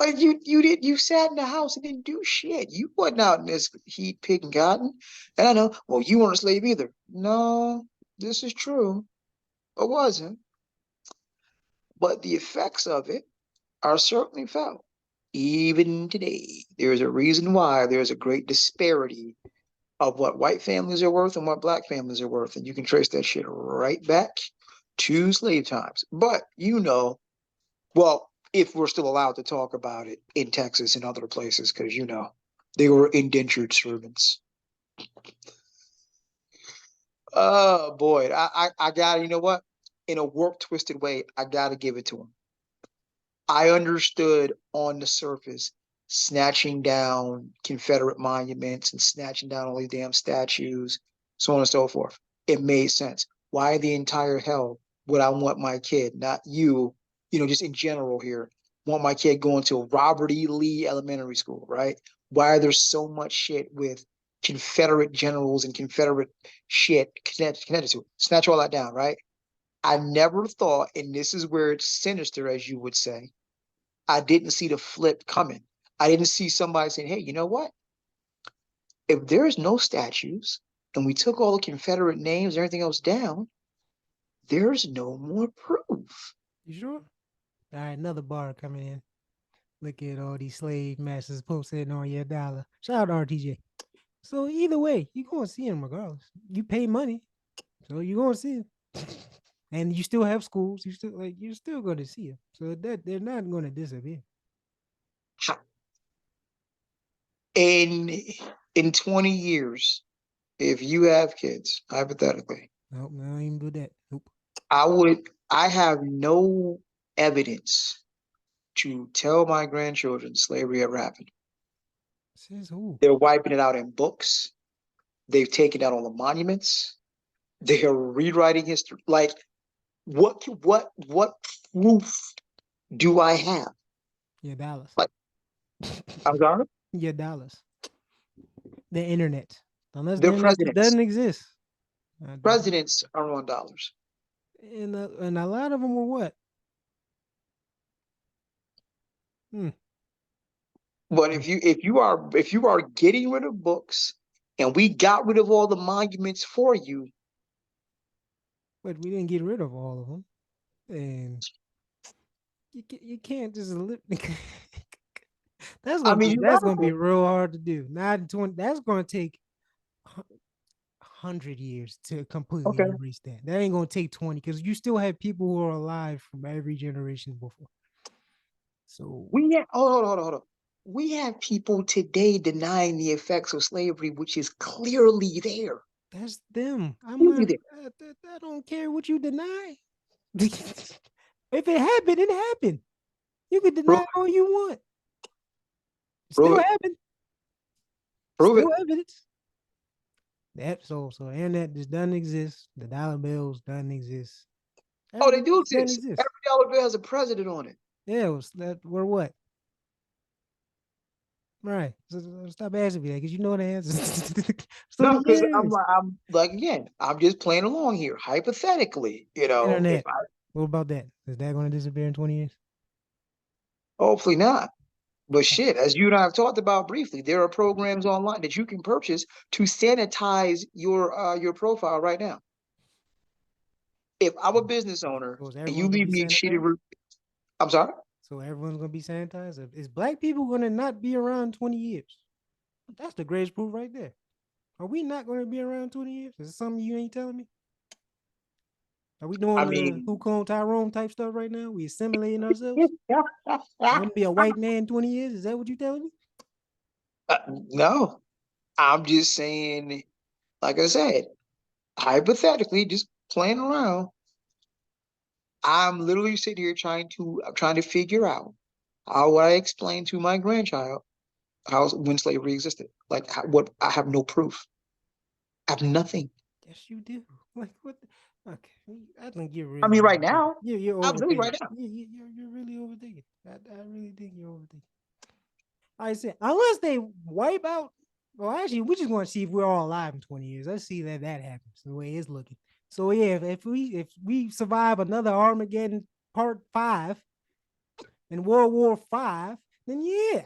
Speaker 1: like you sat in the house and didn't do shit. You wasn't out in this heat picking cotton. And I know, well, you weren't a slave either. No, this is true. I wasn't. But the effects of it are certainly felt. Even today, there's a reason why there's a great disparity of what white families are worth and what black families are worth. And you can trace that shit right back to slave times. But well, if we're still allowed to talk about it in Texas and other places, because they were indentured servants. Oh boy, I got you know what? In a warped, twisted way, I gotta give it to him. I understood on the surface snatching down Confederate monuments and snatching down all these damn statues, so on and so forth. It made sense. Why the entire hell would I want my kid, not you, just in general here, want my kid going to Robert E. Lee Elementary School, right? Why there's so much shit with Confederate generals and Confederate shit connected to it. Snatch all that down, right? I never thought, and this is where it's sinister, as you would say, I didn't see the flip coming. I didn't see somebody saying, hey, you know what? If there's no statues and we took all the Confederate names and everything else down, there's no more proof.
Speaker 2: You sure? All right, another bar coming in. Look at all these slave masters posted on your dollar. Shout out to RTJ. So either way, you gonna see them regardless. You pay money, so you gonna see them. And you still have schools. You're still gonna see them. So that they're not gonna disappear.
Speaker 1: In in 20 years, if you have kids, hypothetically,
Speaker 2: Nope, I don't even do that. Nope.
Speaker 1: I have no evidence to tell my grandchildren slavery ever happened.
Speaker 2: Says who?
Speaker 1: They're wiping it out in books. They've taken out all the monuments. They are rewriting history. Like, what proof do I have?
Speaker 2: Your dollars.
Speaker 1: Like, I'm sorry?
Speaker 2: Your dollars. The internet. Unless the
Speaker 1: They're
Speaker 2: internet just
Speaker 1: presidents.
Speaker 2: doesn't exist.
Speaker 1: Presidents are on dollars.
Speaker 2: And a lot of them were what? Hmm.
Speaker 1: But if you are getting rid of books and we got rid of all the monuments for you,
Speaker 2: But we didn't get rid of all of them. And you can't just live.
Speaker 1: I mean, you're
Speaker 2: That's gonna be
Speaker 1: laughing.
Speaker 2: real hard to do. Not in 20. That's gonna take 100 years to completely
Speaker 1: Okay.
Speaker 2: erase that. That ain't gonna take 20 because you still have people who are alive from every generation before. So
Speaker 1: Hold on. We have people today denying the effects of slavery, which is clearly there.
Speaker 2: that's them. I'm
Speaker 1: Clearly
Speaker 2: not.
Speaker 1: there.
Speaker 2: I don't care what you deny. If it happened, it happened. You can
Speaker 1: Prove
Speaker 2: deny all you want. It
Speaker 1: prove
Speaker 2: still
Speaker 1: it.
Speaker 2: happened.
Speaker 1: Prove it.
Speaker 2: Still evidence. That so internet just doesn't exist. The dollar bills doesn't exist.
Speaker 1: Oh, they
Speaker 2: Everything
Speaker 1: do
Speaker 2: else doesn't
Speaker 1: exist.
Speaker 2: exist.
Speaker 1: Every dollar bill has a president on it.
Speaker 2: Yeah, we're what? Right. So stop asking me that because you know the answer. So
Speaker 1: No,
Speaker 2: the
Speaker 1: because I'm
Speaker 2: answer
Speaker 1: I'm like again, I'm just playing along here. Hypothetically, if
Speaker 2: internet.
Speaker 1: I
Speaker 2: What about that? Is that going to disappear in 20 years?
Speaker 1: hopefully not. But shit, as you and I have talked about briefly, there are programs online that you can purchase to sanitize your profile right now. If I'm a business owner
Speaker 2: So is
Speaker 1: and you
Speaker 2: everyone going to
Speaker 1: leave
Speaker 2: be
Speaker 1: me a shitty,
Speaker 2: sanitized?
Speaker 1: I'm sorry.
Speaker 2: So everyone's going to be sanitized? Is black people going to not be around 20 years? That's the greatest proof right there. Are we not going to be around 20 years? Is it something you ain't telling me? Are we doing
Speaker 1: I
Speaker 2: the
Speaker 1: mean,
Speaker 2: who cloned Tyrone type stuff right now? We assimilating ourselves? I'm gonna be a white man in 20 years. Is that what you telling me?
Speaker 1: no, I'm just saying, like I said, hypothetically, just playing around. I'm literally sitting here trying to figure out how would I explain to my grandchild how when slavery existed. Like what I have no proof. I have nothing.
Speaker 2: Yes, you do. Like what? Okay, I think you're
Speaker 1: I
Speaker 2: really
Speaker 1: mean, right
Speaker 2: overthinking.
Speaker 1: now,
Speaker 2: You're
Speaker 1: absolutely
Speaker 2: overthinking.
Speaker 1: right now.
Speaker 2: You're really overthinking. I really think you're overthinking. I said, unless they wipe out. Well, actually, we just want to see if we're all alive in 20 years. Let's see that happens the way it's looking. So yeah, if we survive another Armageddon Part 5 in World War V, then yeah,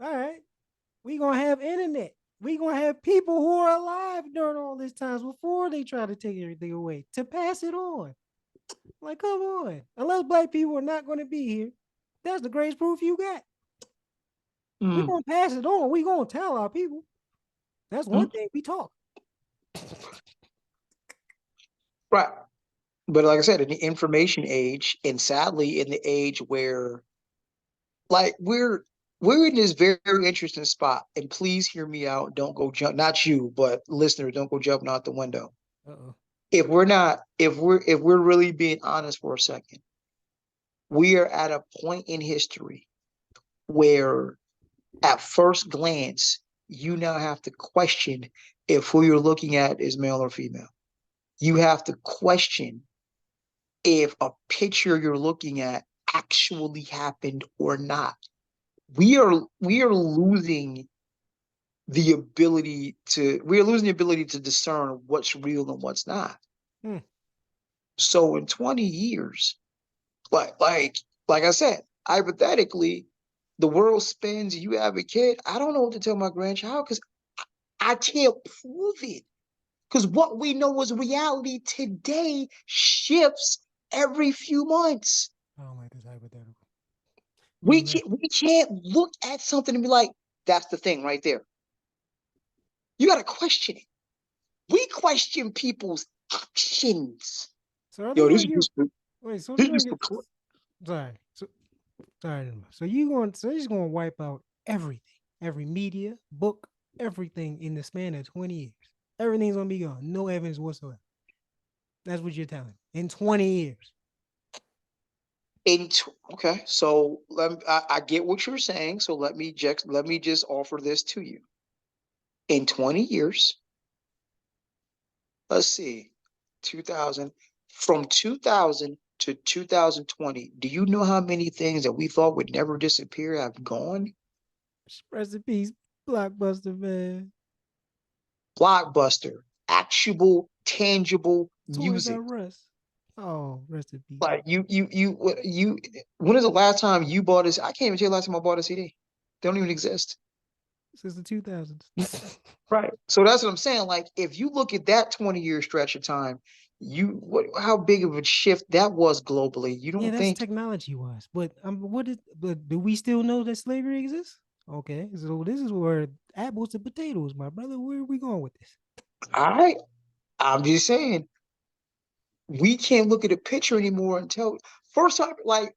Speaker 2: all right, we gonna have internet. We gonna have people who are alive during all this times before they try to take everything away to pass it on. Like, come on. Unless black people are not gonna be here, that's the greatest proof you got. We
Speaker 1: Mm,
Speaker 2: gonna pass it on. We gonna tell our people. That's one
Speaker 1: mm,
Speaker 2: thing we talk.
Speaker 1: right. But like I said, in the information age, and sadly in the age where like we're in this very, very interesting spot. And please hear me out. Don't go jump, not you, but listeners, don't go jumping out the window.
Speaker 2: Uh-oh.
Speaker 1: If we're really being honest for a second, we are at a point in history where at first glance, you now have to question if who you're looking at is male or female. You have to question if a picture you're looking at actually happened or not. We are losing the ability to discern what's real and what's not.
Speaker 2: Hmm.
Speaker 1: So in 20 years, like like like I said, hypothetically, the world spins, you have a kid. I don't know what to tell my grandchild because I can't prove it. Because what we know as reality today shifts every few months.
Speaker 2: I don't like this hypothetical.
Speaker 1: We
Speaker 2: Yeah.
Speaker 1: can't look at something and be like, that's the thing right there. You gotta question it. We question people's actions.
Speaker 2: So are they
Speaker 1: Yo,
Speaker 2: gonna
Speaker 1: this is
Speaker 2: get
Speaker 1: just for,
Speaker 2: wait, so
Speaker 1: this
Speaker 2: they're
Speaker 1: is
Speaker 2: gonna
Speaker 1: just
Speaker 2: get
Speaker 1: for
Speaker 2: sorry. Sorry. So you going so they're just gonna wipe out everything, every media, book, everything in the span of 20 years. Everything's gonna be gone. No evidence whatsoever. That's what you're telling me. In 20 years.
Speaker 1: okay. So I get what you're saying. So let me just offer this to you. In 20 years, let's see, 2000 from 2000 to 2020. Do you know how many things that we thought would never disappear have gone?
Speaker 2: Rest in peace, Blockbuster, man.
Speaker 1: Blockbuster, actual, tangible
Speaker 2: Toys
Speaker 1: music.
Speaker 2: R Us. Oh, rest in peace.
Speaker 1: Like you. When is the last time you bought this? I can't even tell you the last time I bought a CD. They don't even exist.
Speaker 2: Since the 2000s.
Speaker 1: Right. So that's what I'm saying. Like, if you look at that 20-year stretch of time, how big of a shift that was globally. You
Speaker 2: Yeah,
Speaker 1: don't
Speaker 2: that's
Speaker 1: think,
Speaker 2: technology wise. But do we still know that slavery exists? Okay, so this is where apples to potatoes, my brother. Where are we going with this?
Speaker 1: all right, I'm just saying, we can't look at a picture anymore and tell. First time, like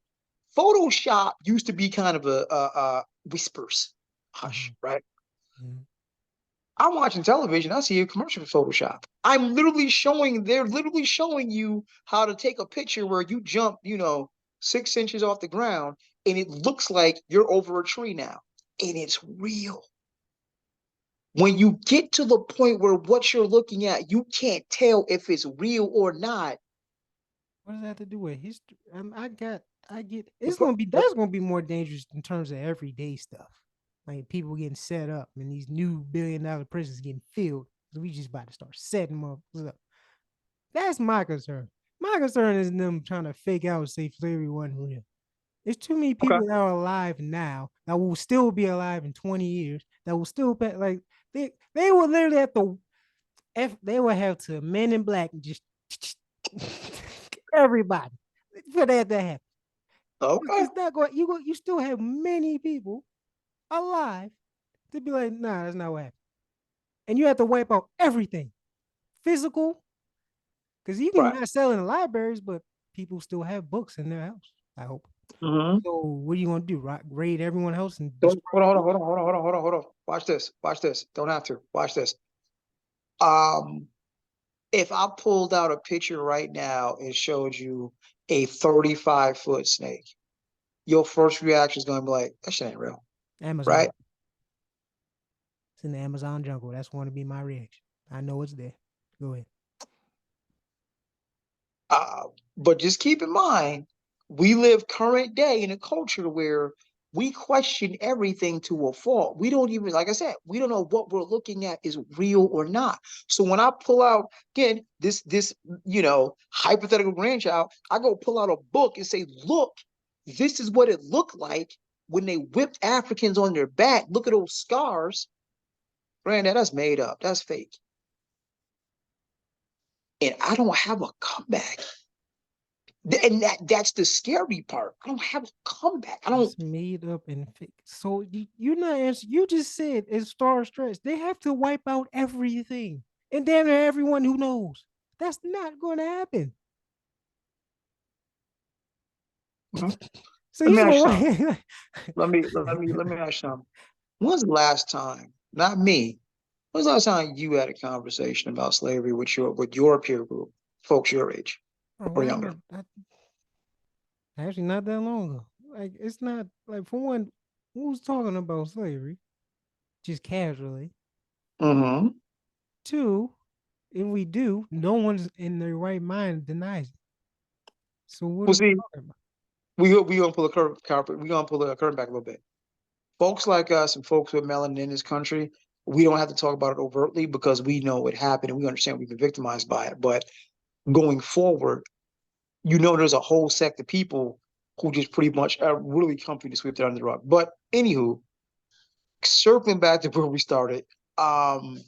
Speaker 1: Photoshop used to be kind of a whispers,
Speaker 2: Mm-hmm.
Speaker 1: hush, right?
Speaker 2: Mm-hmm.
Speaker 1: I'm watching television. I see a commercial for Photoshop. They're literally showing you how to take a picture where you jump, 6 inches off the ground, and it looks like you're over a tree now. And it's real. When you get to the point where what you're looking at, you can't tell if it's real or not.
Speaker 2: What does that have to do with history? I get.
Speaker 1: The
Speaker 2: It's
Speaker 1: pro-
Speaker 2: gonna be
Speaker 1: the-
Speaker 2: that's gonna be more dangerous in terms of everyday stuff, like people getting set up and these new $1 billion prisons getting filled. So we just about to start setting them up. That's my concern. My concern is them trying to fake out and say slavery wasn't real. There's too many
Speaker 1: okay.
Speaker 2: people that are alive now that will still be alive in 20 years that will still be like they will literally have to they will have to men in black and just everybody for that to happen.
Speaker 1: Okay.
Speaker 2: It's not going you still have many people alive to be like, nah, that's not what happened. and you have to wipe out everything physical because you can
Speaker 1: Right.
Speaker 2: not sell in the libraries, but people still have books in their house. I hope.
Speaker 1: Mm-hmm.
Speaker 2: So what are you gonna do? Right? Raid everyone else and
Speaker 1: Don't,
Speaker 2: destroy
Speaker 1: hold on,
Speaker 2: the
Speaker 1: hold on,
Speaker 2: books?
Speaker 1: hold on, hold on, hold on, hold on. Watch this. Watch this. Don't have to. Watch this. Um, if I pulled out a picture right now and showed you a 35-foot snake, your first reaction is gonna be like, that shit ain't real,
Speaker 2: Amazon.
Speaker 1: right?
Speaker 2: It's in the Amazon jungle. That's going to be my reaction. I know it's there. Go ahead.
Speaker 1: Uh, but just keep in mind, we live current day in a culture where we question everything to a fault. We don't even, like I said, we don't know what we're looking at is real or not. So when I pull out again this hypothetical grandchild, I go pull out a book and say, look, this is what it looked like when they whipped Africans on their back. Look at those scars. Granddad, that's made up. That's fake. And I don't have a comeback. And that's the scary part. I don't have a comeback. I don't.
Speaker 2: It's made up and fake. So you're not answering. You just said it's Star Stretch. They have to wipe out everything and damn near everyone who knows. That's not going to happen.
Speaker 1: Mhm.
Speaker 2: So
Speaker 1: Let me
Speaker 2: he's
Speaker 1: ask you something.
Speaker 2: going to.
Speaker 1: Let me ask you something. When's the last time? Not me. When's the last time you had a conversation about slavery with your peer group, folks your age
Speaker 2: A
Speaker 1: or
Speaker 2: while,
Speaker 1: younger?
Speaker 2: actually not that long ago. Like it's not like for one, who's talking about slavery just casually.
Speaker 1: Mm-hmm.
Speaker 2: Two, if we do, no one's in their right mind denies it. So what
Speaker 1: Well,
Speaker 2: are we
Speaker 1: see,
Speaker 2: talking about?
Speaker 1: we gonna pull a we gonna pull a curtain back a little bit. Folks like us and folks with melanin in this country, we don't have to talk about it overtly because we know it happened and we understand we've been victimized by it. But going forward, there's a whole sect of people who just pretty much are really comfy to sweep that under the rug. But anywho, circling back to where we started, um,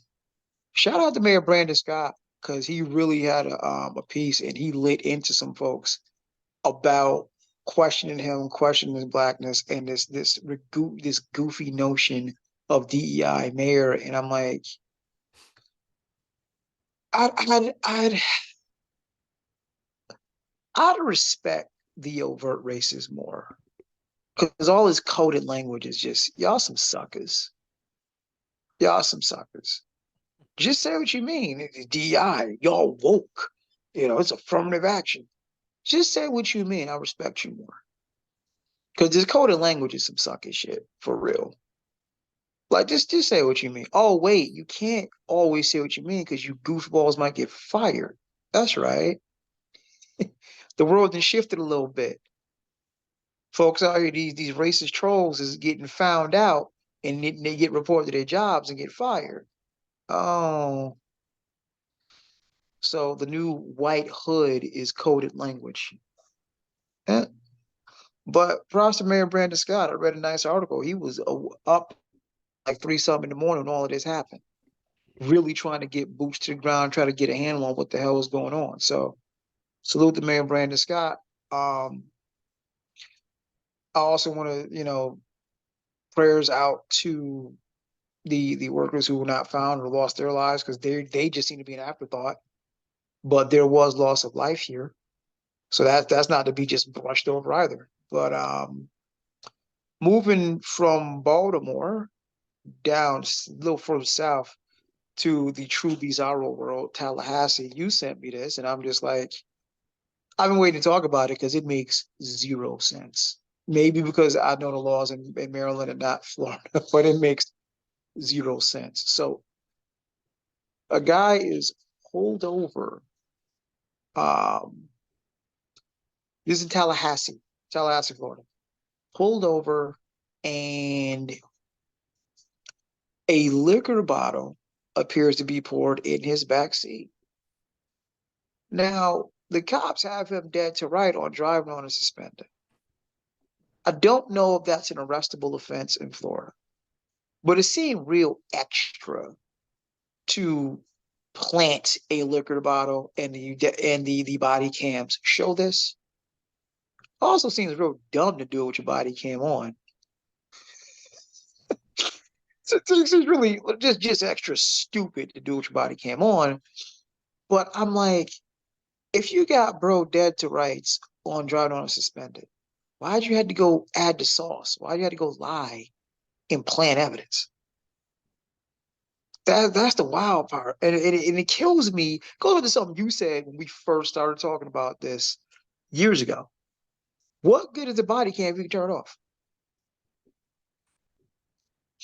Speaker 1: shout out to Mayor Brandon Scott because he really had a piece and he lit into some folks about questioning him, questioning his blackness, and this goofy notion of DEI mayor. And I'm like, I'd I'd I'd, I'd respect the overt racists more because all his coded language is just y'all some suckers. Y'all some suckers. Just say what you mean. It's DI, y'all woke. It's affirmative action. Just say what you mean. I respect you more. Because this coded language is some sucky shit for real. Like just say what you mean. Oh wait, you can't always say what you mean because you goofballs might get fired. That's right. The world has shifted a little bit. Folks out here, these racist trolls is getting found out and they get reported to their jobs and get fired. Oh, so the new white hood is coded language. Eh, But props to Mayor Brandon Scott. I read a nice article. He was up like 3 something in the morning when all of this happened, really trying to get boots to the ground, try to get a handle on what the hell is going on. So salute to Mayor Brandon Scott. Um, I also want to, prayers out to the workers who were not found or lost their lives because they just seem to be an afterthought. But there was loss of life here, so that's not to be just brushed over either. But moving from Baltimore down a little further south to the true bizarro world, Tallahassee. You sent me this, and I'm just like, I've been waiting to talk about it because it makes zero sense. Maybe because I know the laws in Maryland and not Florida, but it makes zero sense. So a guy is pulled over. Um, this is in Tallahassee, Florida. Pulled over, and a liquor bottle appears to be poured in his back seat. Now, the cops have him dead to right on driving on a suspended. I don't know if that's an arrestable offense in Florida, but it seemed real extra to plant a liquor bottle and the body cams show this. Also seems real dumb to do it with your body cam on. It's really just extra stupid to do with your body cam on. But I'm like, if you got bro dead to rights on driving on a suspended, why'd you had to go add the sauce? Why'd you had to go lie and plant evidence? That's the wild part, and it kills me. Goes into something you said when we first started talking about this years ago. What good is the body cam if you can turn it off?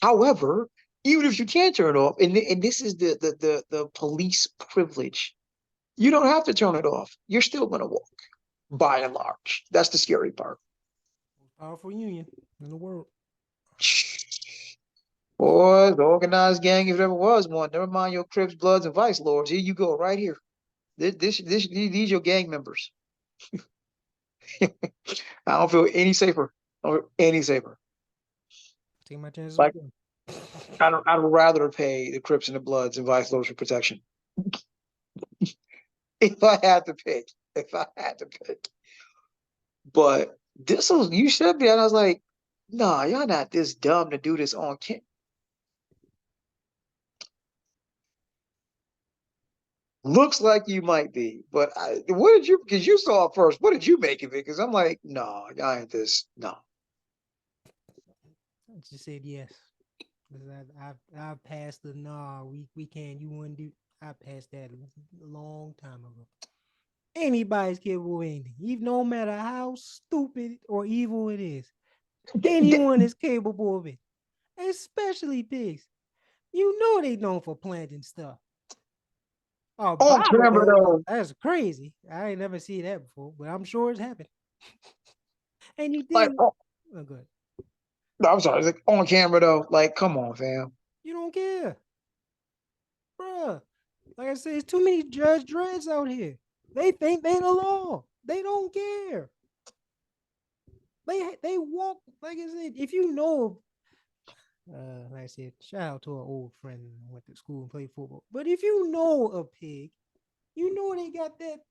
Speaker 1: However, even if you can turn it off, and this is the police privilege, you don't have to turn it off. You're still going to walk, by and large. That's the scary part.
Speaker 2: Most powerful union in the world.
Speaker 1: Boy, the organized gang, if there ever was one, never mind your Crips, Bloods, and Vice Lords. Here you go, right here. These your gang members. I don't feel any safer. Or any safer.
Speaker 2: Take my chances with
Speaker 1: Like
Speaker 2: them.
Speaker 1: I'd rather pay the Crips and the Bloods and Vice Lords for protection if I had to pick. If I had to pick. But this was you should be, and I was like, nah, y'all not this dumb to do this on camera. Looks like you might be, but what did you? Because you saw it first. What did you make of it? Because I'm like, no, y'all ain't this. No,
Speaker 2: I just said yes. I've passed the nah. We can't. You wouldn't do. I passed that a long time ago. Anybody's capable of anything, even no matter how stupid or evil it is. Anyone is capable of it, especially pigs. You know they known for planting stuff. Oh,
Speaker 1: on camera
Speaker 2: bobbleheads.
Speaker 1: though,
Speaker 2: That's crazy. I ain't never seen that before, but I'm sure it's happened. And you
Speaker 1: like,
Speaker 2: didn't.
Speaker 1: oh,
Speaker 2: Oh, good.
Speaker 1: no, I'm sorry, it's like on camera though, like, come on, fam.
Speaker 2: You don't care, bruh. Like I said, it's too many Judge Dreads out here. They think they the law. They don't care. They walk like I said. If you know, like I said, shout out to an old friend who went to school and played football. But if you know a pig, you know they got that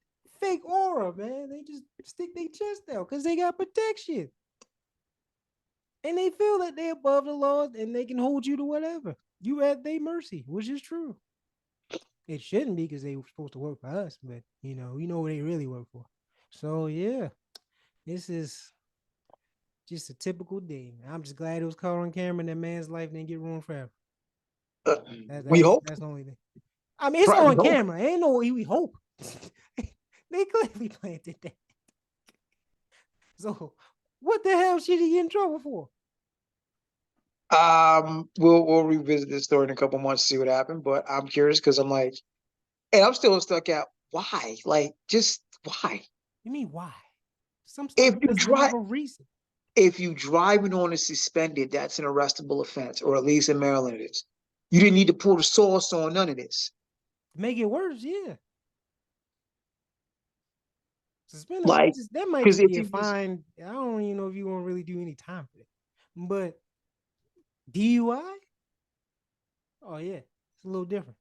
Speaker 2: fake aura, man. They just stick their chest out because they got protection. And they feel that they're above the law and they can hold you to whatever. You at their mercy, which is true. It shouldn't be because they were supposed to work for us, but you know what they really work for. So yeah, this is just a typical day. Man. I'm just glad it was caught on camera and that man's life didn't get ruined forever.
Speaker 1: Uh,
Speaker 2: That,
Speaker 1: we
Speaker 2: that's
Speaker 1: hope,
Speaker 2: that's the only thing. I mean, it's
Speaker 1: right? We
Speaker 2: on
Speaker 1: hope.
Speaker 2: camera. Ain't no we hope. They clearly planted that. So what the hell should he get in trouble for?
Speaker 1: We'll revisit this story in a couple months to see what happened. But I'm curious because I'm like, and I'm still stuck at why, like, just why?
Speaker 2: You mean why? Some stuff
Speaker 1: If you
Speaker 2: doesn't
Speaker 1: drive,
Speaker 2: have a reason.
Speaker 1: if you driving on a suspended, that's an arrestable offense, or at least in Maryland it is. You didn't need to pull the sauce on none of this.
Speaker 2: To make it worse, yeah. Suspended,
Speaker 1: Like,
Speaker 2: that might
Speaker 1: because
Speaker 2: just
Speaker 1: if
Speaker 2: be a
Speaker 1: you just
Speaker 2: fine. I don't even know if you want to really do any time for it. But DUI? Oh yeah, it's a little different.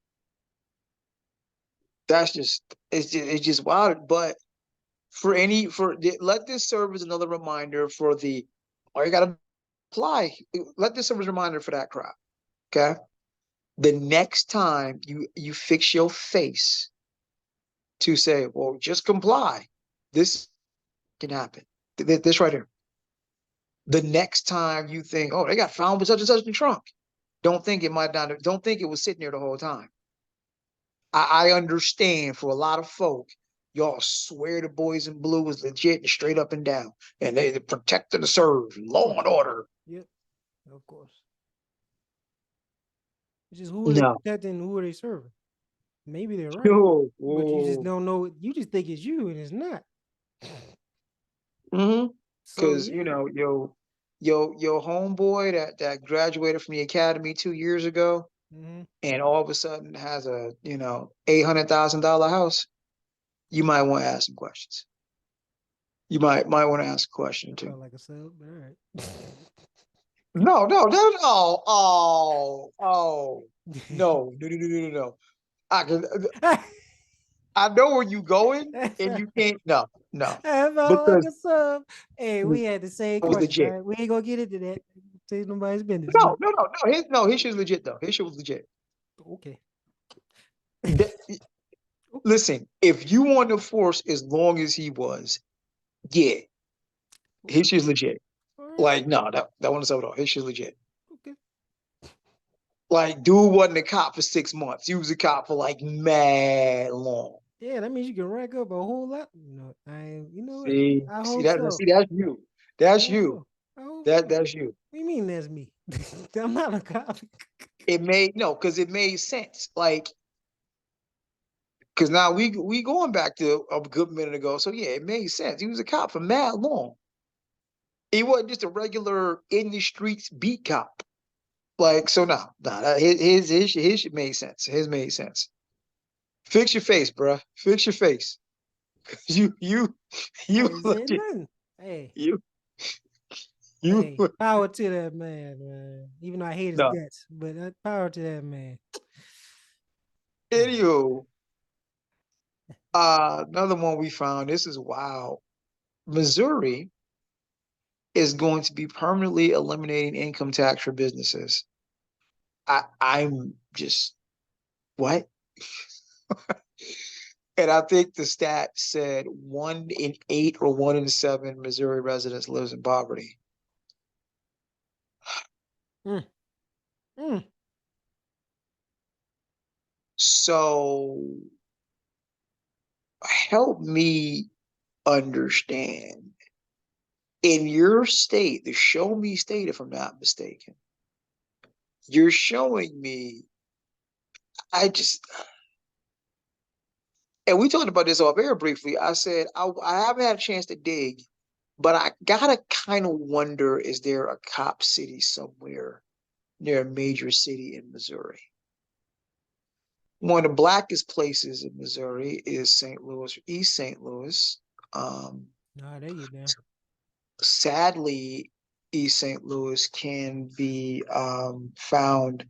Speaker 1: that's just it's just wild. But let this serve as another reminder for the all you gotta apply. Let this serve as a reminder for that crowd. Okay. The next time you fix your face to say, well, just comply. This can happen. This right here. The next time you think, oh, they got found with such and such in the trunk. Don't think it might not. Don't think it was sitting there the whole time. I understand for a lot of folk, y'all swear the boys in blue is legit and straight up and down, and they protect and serve,
Speaker 2: Of
Speaker 1: law
Speaker 2: course.
Speaker 1: and order.
Speaker 2: Yep. Of course. It's just who are they
Speaker 1: No,
Speaker 2: protecting and who are they serving? Maybe they're right,
Speaker 1: yo,
Speaker 2: but you just
Speaker 1: whoa,
Speaker 2: don't know. You just think it's you and it's not.
Speaker 1: mm-hmm.
Speaker 2: So
Speaker 1: Because
Speaker 2: yeah.
Speaker 1: your homeboy that graduated from the academy 2 years ago,
Speaker 2: Mm-hmm.
Speaker 1: and all of a sudden has a $800,000 house. You might want to ask some questions. You might want to ask a question too.
Speaker 2: Felt like a sub, but all right.
Speaker 1: No, no, no, no. Oh, no. I can, I know where you going,
Speaker 2: That's
Speaker 1: and
Speaker 2: all
Speaker 1: you
Speaker 2: right.
Speaker 1: can't. No, no,
Speaker 2: I felt like
Speaker 1: because
Speaker 2: a sub. Hey,
Speaker 1: it
Speaker 2: we had the same
Speaker 1: was
Speaker 2: question. All
Speaker 1: legit.
Speaker 2: right, we ain't gonna get into that. Say it's nobody's business.
Speaker 1: His shit was legit though. His shit was legit.
Speaker 2: Okay.
Speaker 1: That- listen, if you want to force as long as he was, yeah, his shit's legit.
Speaker 2: All right.
Speaker 1: Like, no, that one is at all. His shit's legit.
Speaker 2: Okay.
Speaker 1: Like, dude wasn't a cop for 6 months. He was a cop for like mad long.
Speaker 2: Yeah, that means you can rack up a whole lot. You know what?
Speaker 1: See,
Speaker 2: I
Speaker 1: see
Speaker 2: hope
Speaker 1: that?
Speaker 2: so.
Speaker 1: See, that's you.
Speaker 2: I
Speaker 1: That's
Speaker 2: hope
Speaker 1: you.
Speaker 2: so. I hope so.
Speaker 1: That's you.
Speaker 2: What do you mean that's me? I'm not a cop.
Speaker 1: It made no, because it made sense. Like, because now we going back to a good minute ago. So yeah, it made sense. He was a cop for mad long. He wasn't just a regular in the streets beat cop. Like, so his shit made sense. His made sense. Fix your face, bruh. Fix your face.
Speaker 2: I
Speaker 1: You
Speaker 2: ain't saying
Speaker 1: legit,
Speaker 2: nothing. Hey,
Speaker 1: you you
Speaker 2: hey, power to that man, man. Even though I hate his
Speaker 1: no.
Speaker 2: guts, but power to that man.
Speaker 1: Anywho, another one we found. This is wild. Missouri is going to be permanently eliminating income tax for businesses. I'm just what? And I think the stat said 1 in 8 or 1 in 7 Missouri residents lives in poverty.
Speaker 2: Mm, mm.
Speaker 1: So help me understand. In your state, the show me state, if I'm not mistaken, you're showing me, I just, and we talked about this off air briefly. I said, I haven't had a chance to dig, but I gotta kind of wonder, is there a cop city somewhere near a major city in Missouri? One of the blackest places in Missouri is St. Louis, East St. Louis. Um,
Speaker 2: Nah, there you go.
Speaker 1: sadly, East St. Louis can be found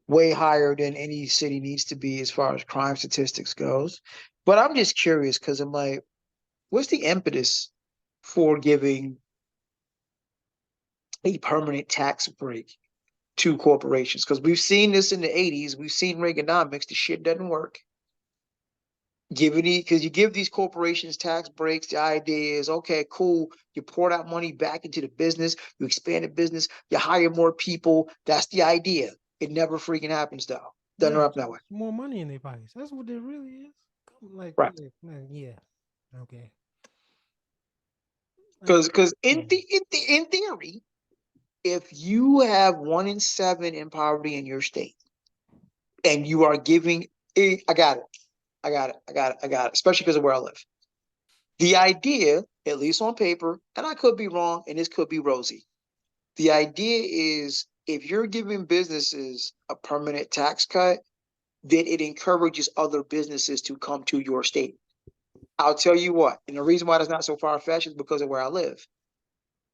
Speaker 1: way higher than any city needs to be as far as crime statistics goes. But I'm just curious because I'm like, what's the impetus for giving a permanent tax break to corporations? Because we've seen this in the 80s. We've seen Reaganomics. The shit doesn't work. Because you give these corporations tax breaks, the idea is okay, cool. You pour that money back into the business, you expand the business, you hire more people. That's the idea. It never freaking happens though. Doesn't
Speaker 2: Yeah,
Speaker 1: happen that way.
Speaker 2: more money in their pockets. That's what it really is. Like,
Speaker 1: Right.
Speaker 2: yeah. Okay.
Speaker 1: Because
Speaker 2: Yeah.
Speaker 1: in theory, if you have 1 in 7 in poverty in your state, and you are giving, I got it, I got it, especially because of where I live. The idea, at least on paper, and I could be wrong, and this could be rosy. The idea is if you're giving businesses a permanent tax cut, then it encourages other businesses to come to your state. I'll tell you what, and the reason why that's not so far-fetched is because of where I live.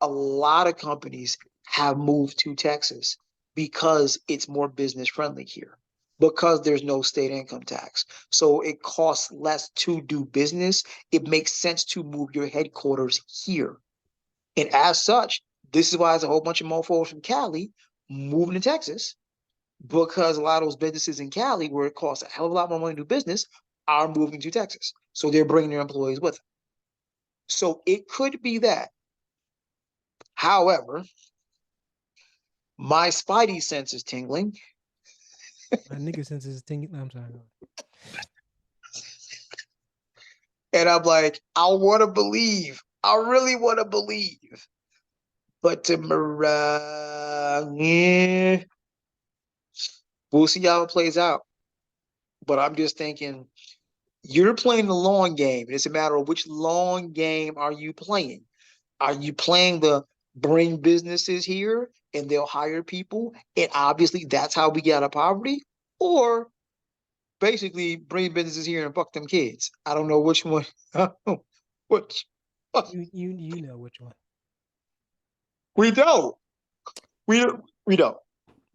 Speaker 1: A lot of companies have moved to Texas because it's more business friendly here, because there's no state income tax. So it costs less to do business. It makes sense to move your headquarters here. And as such, this is why there's a whole bunch of mofos from Cali moving to Texas, because a lot of those businesses in Cali, where it costs a hell of a lot more money to do business, are moving to Texas. So they're bringing their employees with them. So it could be that. However, my spidey sense is tingling.
Speaker 2: My nigga sense is thinking. I'm sorry.
Speaker 1: And I'm like, I want to believe. I really want to believe. But tomorrow, yeah, we'll see how it plays out. But I'm just thinking, you're playing the long game. It's a matter of which long game are you playing? Are you playing the bring businesses here and they'll hire people? And obviously that's how we get out of poverty. Or basically bring businesses here and fuck them kids. I don't know which one. Which
Speaker 2: You know which one.
Speaker 1: we don't. We we don't.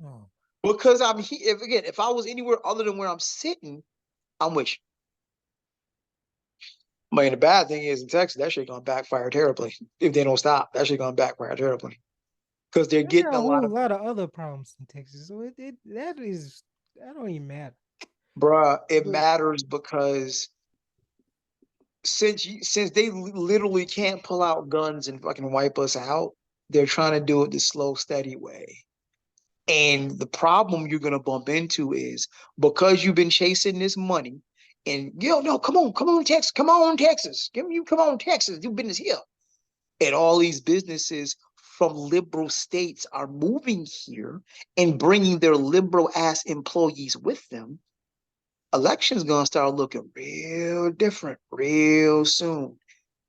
Speaker 2: Oh,
Speaker 1: Because I'm here. If I was anywhere other than where I'm sitting, I'm with you. I mean, the bad thing is in Texas, that shit gonna backfire terribly if they don't stop. That shit gonna backfire terribly. because they're
Speaker 2: They got
Speaker 1: getting
Speaker 2: a
Speaker 1: a lot
Speaker 2: whole
Speaker 1: of,
Speaker 2: lot of other problems in Texas, so that don't even matter.
Speaker 1: bruh, it
Speaker 2: But
Speaker 1: matters because since they literally can't pull out guns and fucking wipe us out, they're trying to do it the slow, steady way. And the problem you're gonna bump into is because you've been chasing this money, and no, come on, Texas, come on, Texas, come on, Texas, do business here. And all these businesses from liberal states are moving here and bringing their liberal ass employees with them. Election's gonna start looking real different real soon.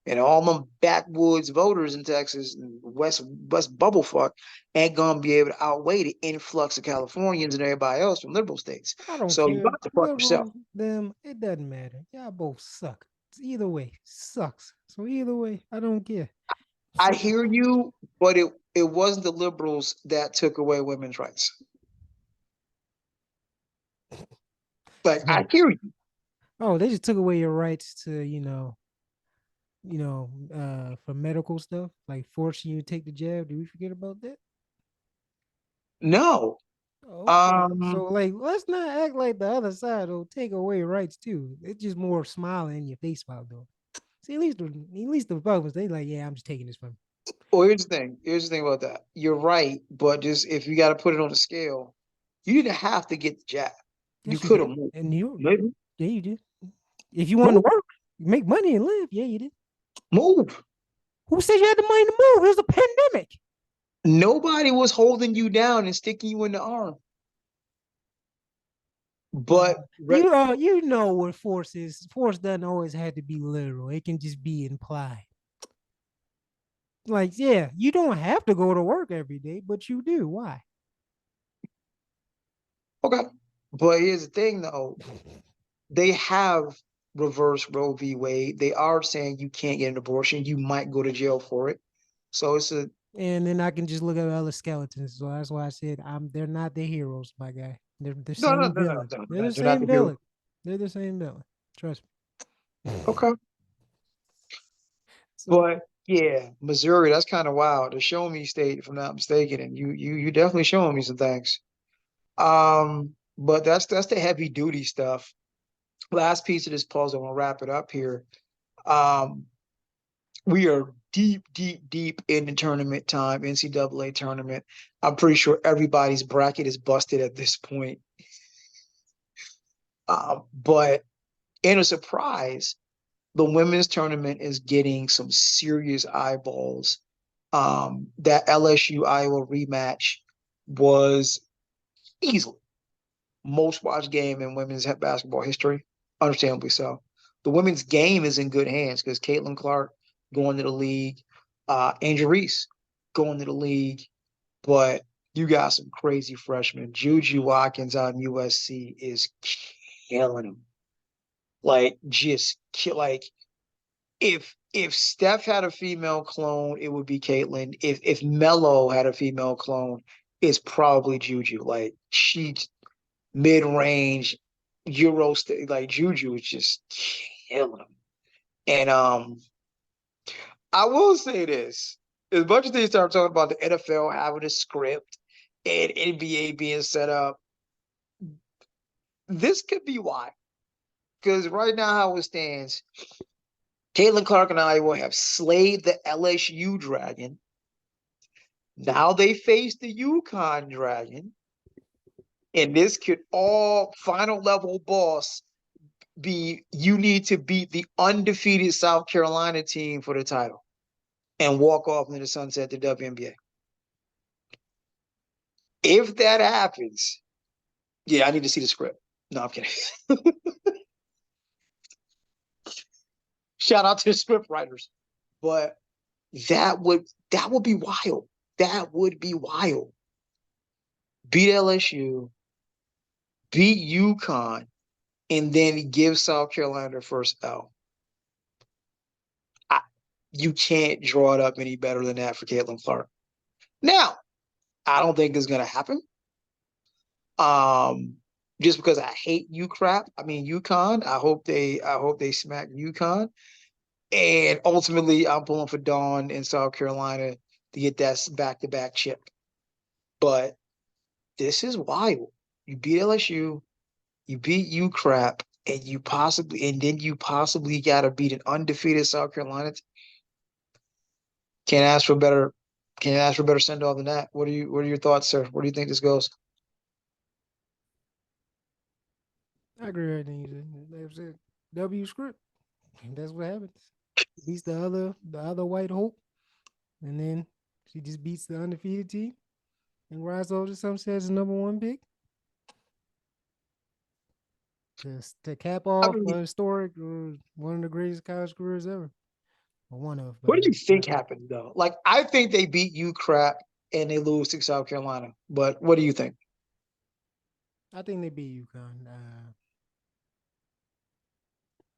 Speaker 1: And all them backwoods voters in Texas and West Bubblefuck ain't gonna be able to outweigh the influx of Californians and everybody else from liberal states.
Speaker 2: I don't
Speaker 1: So you
Speaker 2: care.
Speaker 1: got to fuck yourself.
Speaker 2: Liberals, them, it doesn't matter. Y'all both suck. Either way, sucks. So either way, I don't care.
Speaker 1: I
Speaker 2: So
Speaker 1: hear you, but it wasn't the liberals that took away women's rights. Like I
Speaker 2: oh,
Speaker 1: hear you.
Speaker 2: oh, they just took away your rights to, for medical stuff, like forcing you to take the jab. Did we forget about that?
Speaker 1: No.
Speaker 2: Okay. So
Speaker 1: Um
Speaker 2: like let's not act like the other side will take away rights too. It's just more smiling in your face while doing. See, at least the Republicans, they like, yeah, I'm just taking this from you.
Speaker 1: well, here's the thing. Here's the thing about that. You're right, but just if you got to put it on a scale, you didn't have to get the jab. You
Speaker 2: Yes, you
Speaker 1: could have
Speaker 2: did.
Speaker 1: moved.
Speaker 2: In New York.
Speaker 1: Maybe.
Speaker 2: Yeah, you did. If you want to
Speaker 1: Move.
Speaker 2: work, make money and live, yeah, you did.
Speaker 1: Move.
Speaker 2: Who said you had the money to move? It was a pandemic.
Speaker 1: Nobody was holding you down and sticking you in the arm.
Speaker 2: Uh,
Speaker 1: But
Speaker 2: you know what force is. Force doesn't always have to be literal. It can just be implied. Like, yeah, you don't have to go to work every day, but you do. Why?
Speaker 1: okay. But here's the thing though. They have reversed Roe v. Wade. They are saying you can't get an abortion. You might go to jail for it. So it's a
Speaker 2: And then I can just look at other skeletons. So that's why I said they're not the heroes, my guy. They're the
Speaker 1: no, no,
Speaker 2: same
Speaker 1: no, no,
Speaker 2: villain.
Speaker 1: no,
Speaker 2: They're
Speaker 1: no.
Speaker 2: the
Speaker 1: They're not
Speaker 2: same
Speaker 1: the hero.
Speaker 2: villain. They're the same villain. Trust me.
Speaker 1: Okay.
Speaker 2: So
Speaker 1: But yeah, Missouri, that's kind of wild. The show me state, if I'm not mistaken, and you definitely showing me some things. But that's the heavy duty stuff. Last piece of this puzzle, I'm gonna wrap it up here. Um, we are deep, deep, deep in the tournament time, NCAA tournament. I'm pretty sure everybody's bracket is busted at this point. But in a surprise, the women's tournament is getting some serious eyeballs. That LSU Iowa rematch was easily most watched game in women's basketball history, understandably so. The women's game is in good hands because Caitlin Clark going to the league, Angel Reese going to the league, but you got some crazy freshmen. Juju Watkins out in USC is killing them. Like just like if Steph had a female clone, it would be Caitlin. If Melo had a female clone, it's probably Juju. Like she mid range Euro like Juju is just killing them. And I will say this: as much as they start talking about the NFL having a script and NBA being set up, this could be why. Because right now, how it stands, Caitlin Clark and I will have slayed the LSU Dragon. Now they face the UConn Dragon. And this could all final level boss be you need to beat the undefeated South Carolina team for the title and walk off into the sunset to WNBA. If that happens, yeah, I need to see the script. No, I'm kidding. Shout out to the script writers. But that would be wild. That would be wild. Beat LSU, beat UConn, and then give South Carolina their first L. You can't draw it up any better than that for Caitlin Clark. Now, I don't think it's gonna happen. Um, just because I hate UConn. I hope they smack UConn. And ultimately, I'm pulling for Dawn in South Carolina to get that back-to-back chip. But this is wild. You beat LSU, you beat U crap, and then you possibly gotta beat an undefeated South Carolina. Can't ask for better. Can't ask for better send off than that. What are your thoughts, sir? Where do you think this goes?
Speaker 2: I agree with everything you said. They said W script. That's what happens. Beats the other white hope, and then she just beats the undefeated team and rises over to some says the number one pick. Just to cap
Speaker 1: I
Speaker 2: off
Speaker 1: mean,
Speaker 2: a historic or one of the greatest college careers ever. Or one of, but
Speaker 1: what do you think happened though? Like, I think they beat U crap and they lose to South Carolina. But what do you think?
Speaker 2: I think they beat UConn.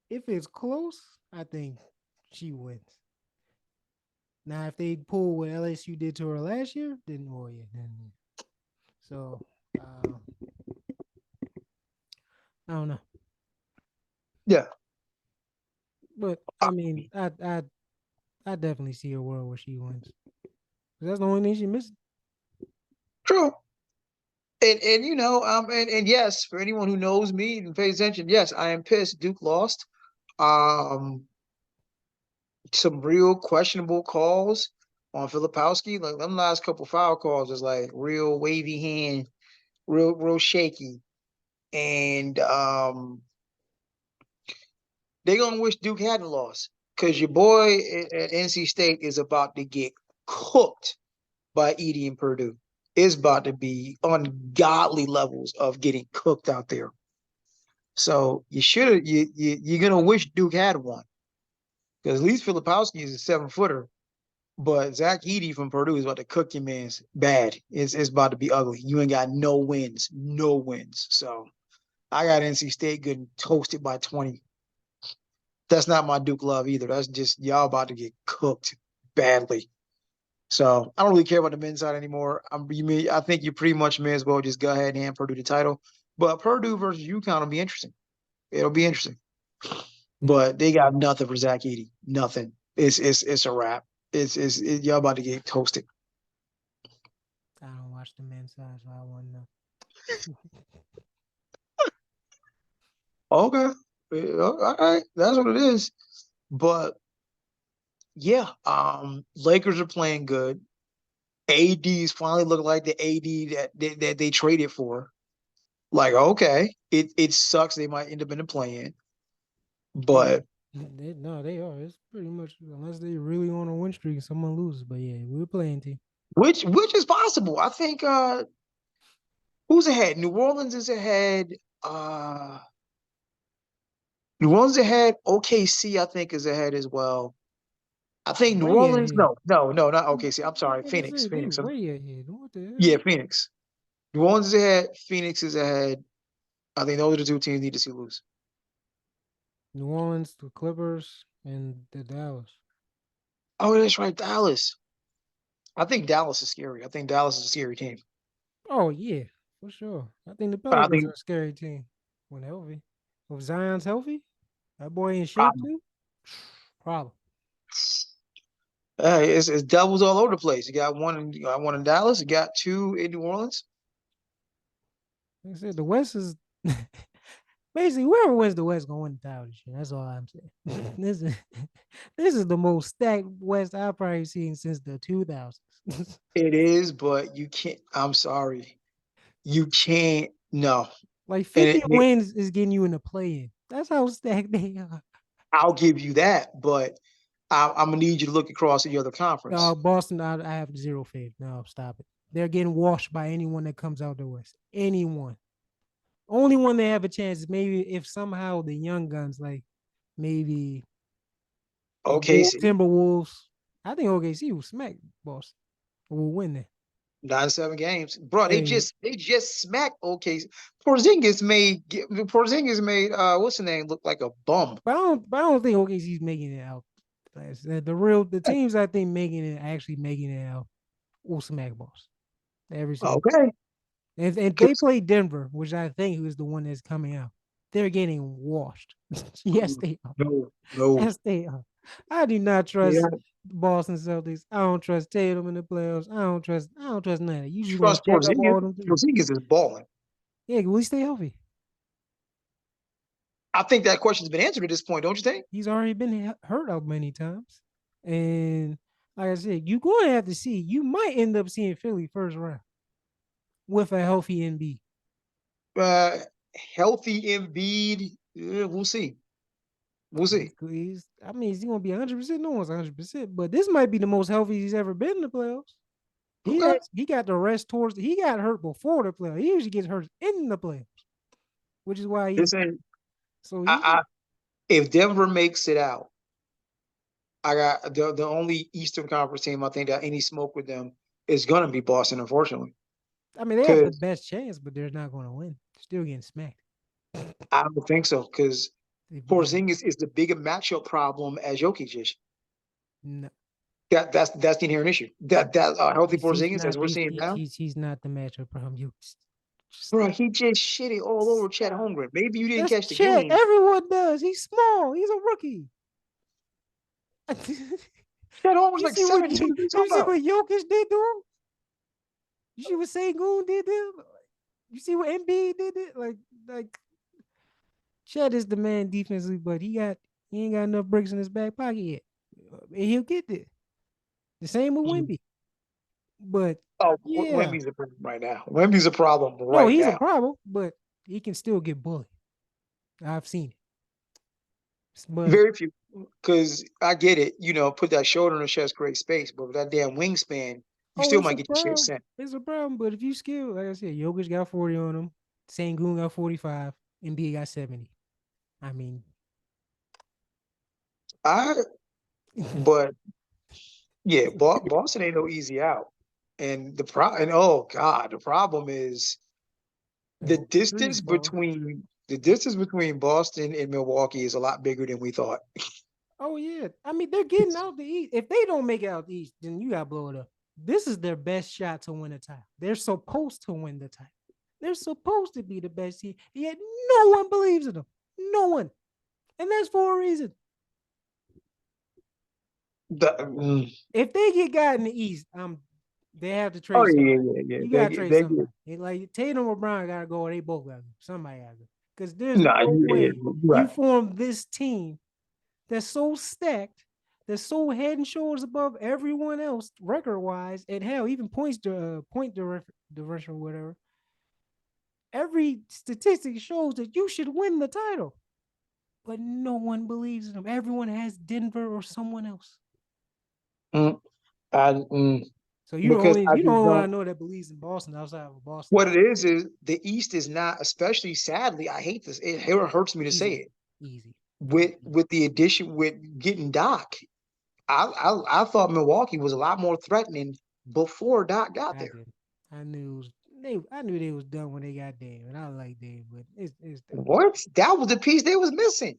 Speaker 2: If it's close, I think she wins. Now, if they pull what LSU did to her last year, then oh yeah, then so uh, I don't know,
Speaker 1: Yeah.
Speaker 2: but
Speaker 1: I
Speaker 2: I mean,
Speaker 1: mean,
Speaker 2: I definitely see a world where she wins. That's the only thing she missing.
Speaker 1: true. And and yes, for anyone who knows me and pays attention, yes, I am pissed. Duke lost. Um, some real questionable calls on Filipowski. Like them last couple foul calls is like real wavy hand, real shaky. And they gonna wish Duke hadn't lost. Cause your boy at NC State is about to get cooked by Edie and Purdue. It's about to be ungodly levels of getting cooked out there. So you're gonna wish Duke had one. Because at least Filipowski is a 7 footer. But Zach Edey from Purdue is about to cook your man's bad. It's about to be ugly. You ain't got no wins. No wins. So I got NC State getting toasted by 20. That's not my Duke love either. That's just y'all about to get cooked badly. So I don't really care about the men's side anymore. I think you pretty much may as well just go ahead and hand Purdue the title. But Purdue versus UConn will be interesting. It'll be interesting.
Speaker 2: Yeah,
Speaker 1: But they got nothing for Zach Edey. Nothing. It's a wrap. Y'all about to get toasted.
Speaker 2: I don't watch the men's side, so I want to know.
Speaker 1: Okay. All right. That's what it is. But yeah, Lakers are playing good. AD's finally looking like the AD that they traded for. Like, okay, it sucks they might end up in the play-in,
Speaker 2: Yeah,
Speaker 1: but
Speaker 2: no, they are. It's pretty much unless they really on a win streak, someone loses. But yeah, we're playing team.
Speaker 1: which is possible. I think who's ahead? New Orleans is ahead. Uh New Orleans ahead. OKC, I think, is ahead as well. I think New
Speaker 2: Way
Speaker 1: Orleans,
Speaker 2: ahead.
Speaker 1: no, not
Speaker 2: I'm
Speaker 1: OKC. I'm sorry,
Speaker 2: about to
Speaker 1: Phoenix.
Speaker 2: say they
Speaker 1: Phoenix.
Speaker 2: way ahead. What the
Speaker 1: Yeah,
Speaker 2: hell?
Speaker 1: Phoenix. New Orleans is ahead. Phoenix is ahead. I think those are the two teams need to see lose.
Speaker 2: New Orleans, the Clippers, and the Dallas.
Speaker 1: Oh, that's right, Dallas. I think Dallas is scary. I think Dallas is a scary team.
Speaker 2: Oh yeah, for sure. I think the
Speaker 1: But I
Speaker 2: Pelicans are
Speaker 1: think
Speaker 2: a scary team when healthy. If Zion's healthy, that boy in shape
Speaker 1: problem.
Speaker 2: too. Problem.
Speaker 1: It's doubles all over the place. You got one in Dallas. You got two in New Orleans.
Speaker 2: Like I said, the West is basically whoever wins the West gonna win the title this year. That's all I'm saying. This is the most stacked West I've probably seen since the 2000s.
Speaker 1: It is, but you can't. I'm sorry, you can't. No,
Speaker 2: Like
Speaker 1: and
Speaker 2: 50 wins is getting you in the play-in. That's how stacked they are.
Speaker 1: I'll give you that, but I'm gonna need you to look across the other conference.
Speaker 2: Boston, I have zero faith. No, stop it. They're getting washed by anyone that comes out the West. Anyone. Only one they have a chance is maybe if somehow the young guns, like maybe the
Speaker 1: OKC
Speaker 2: Timberwolves. I think OKC will smack Boston. Will win there.
Speaker 1: 9 7 games, bro. They
Speaker 2: And
Speaker 1: just smacked OKC. Porzingis made what's the name look like a bum.
Speaker 2: but I don't think OKC's making it out. The teams I think actually making it out will smack Boston every single.
Speaker 1: Okay,
Speaker 2: And they play Denver, which I think is the one that's coming out. They're getting washed. Yes, they are.
Speaker 1: no, no.
Speaker 2: Yes, they are. I do not trust
Speaker 1: Yeah.
Speaker 2: Boston Celtics. I don't trust Tatum in the playoffs. I don't trust none of that. You just gonna
Speaker 1: Trust
Speaker 2: jack up
Speaker 1: Porzingis.
Speaker 2: all them threes.
Speaker 1: Porzingis is balling.
Speaker 2: Yeah, will he stay healthy?
Speaker 1: I think that question's been answered at this point, don't you think?
Speaker 2: He's already been hurt out many times. And like I said, you're going to have to see. You might end up seeing Philly first round with a healthy NB.
Speaker 1: Uh, Healthy Embiid, we'll see. We'll see.
Speaker 2: I mean, is he going to be 100%? No one's 100%, but this might be the most healthy he's ever been in the playoffs.
Speaker 1: Okay.
Speaker 2: He got the rest he got hurt before the playoffs. He usually gets hurt in the playoffs, which is why
Speaker 1: This ain't.
Speaker 2: so
Speaker 1: I,
Speaker 2: he
Speaker 1: I if Denver makes it out, I got the only Eastern Conference team I think that any smoke with them is gonna be Boston, unfortunately.
Speaker 2: I mean, they have the
Speaker 1: Because
Speaker 2: best chance, but they're not going to win. Still getting smacked.
Speaker 1: I don't think so. Because
Speaker 2: If you got
Speaker 1: Porzingis is the bigger matchup problem as Jokic is.
Speaker 2: no,
Speaker 1: That's the inherent issue. That healthy
Speaker 2: he's
Speaker 1: Porzingis as
Speaker 2: not
Speaker 1: we're seeing now,
Speaker 2: he's not the matchup problem. You
Speaker 1: bro.
Speaker 2: stop.
Speaker 1: He just shitty all over Chet
Speaker 2: Stop.
Speaker 1: Holmgren. Maybe you didn't
Speaker 2: That's
Speaker 1: catch the
Speaker 2: Chet.
Speaker 1: game.
Speaker 2: Everyone does. He's small. He's a rookie.
Speaker 1: Chet Holmgren's
Speaker 2: you
Speaker 1: like
Speaker 2: see what
Speaker 1: 7'2". What are you
Speaker 2: you
Speaker 1: talking
Speaker 2: see
Speaker 1: about?
Speaker 2: what Jokic did to him? You see what Sengun did to him? You see what NBA did it? Like Chet is the man defensively, but he ain't got enough bricks in his back pocket yet. And he'll get there. The same with Wimby. But
Speaker 1: Oh,
Speaker 2: yeah.
Speaker 1: Wemby's a problem right now. Wemby's a problem
Speaker 2: No,
Speaker 1: right
Speaker 2: he's a
Speaker 1: now.
Speaker 2: problem, but he can still get bullied. I've seen it. But
Speaker 1: Very few, because I get it. Put that shoulder in the chest, create space. But with that damn wingspan, you
Speaker 2: oh,
Speaker 1: still
Speaker 2: it's
Speaker 1: might
Speaker 2: a
Speaker 1: get your shit
Speaker 2: problem.
Speaker 1: sent.
Speaker 2: It's a problem. But if you skill, like I said, Jokic got 40 on him. Sengun got 45. NBA got 70. I mean,
Speaker 1: I, but yeah, Boston ain't no easy out. And oh god, the problem is the
Speaker 2: open threes
Speaker 1: distance
Speaker 2: ball.
Speaker 1: between Boston and Milwaukee is a lot bigger than we thought.
Speaker 2: Oh yeah. I mean, they're getting out the East. If they don't make it out the East, then you gotta blow it up. This is their best shot to win a title. They're supposed to win the title. They're supposed to be the best team. Yet no one believes in them. No one. And that's for a reason.
Speaker 1: The- mm,
Speaker 2: If they get got in the East, they have to
Speaker 1: oh
Speaker 2: trade
Speaker 1: yeah,
Speaker 2: somebody.
Speaker 1: yeah, yeah.
Speaker 2: You
Speaker 1: They
Speaker 2: gotta
Speaker 1: get
Speaker 2: trade
Speaker 1: they get
Speaker 2: somebody. Like Tatum or Brown gotta go, or they both gotta go. Somebody gotta go. Because there's
Speaker 1: nah,
Speaker 2: no
Speaker 1: yeah,
Speaker 2: way
Speaker 1: you're
Speaker 2: you
Speaker 1: right.
Speaker 2: form this team that's so stacked, that's so head and shoulders above everyone else record wise, and hell, even points to point direction or whatever. Every statistic shows that you should win the title, but no one believes in them. Everyone has Denver or someone else.
Speaker 1: Mm, mm,
Speaker 2: So
Speaker 1: because I
Speaker 2: you the
Speaker 1: just
Speaker 2: only one I
Speaker 1: don't.
Speaker 2: know that believes in Boston outside of Boston.
Speaker 1: What it is the East is not, especially sadly. I hate this. It hurts me to say
Speaker 2: Easy,
Speaker 1: it.
Speaker 2: easy.
Speaker 1: With the addition with getting Doc, I thought Milwaukee was a lot more threatening before Doc got
Speaker 2: I
Speaker 1: there.
Speaker 2: did. I knew it was I knew they was done when they got Dame, and I like Dame, but it's done.
Speaker 1: What? That was the piece they was missing.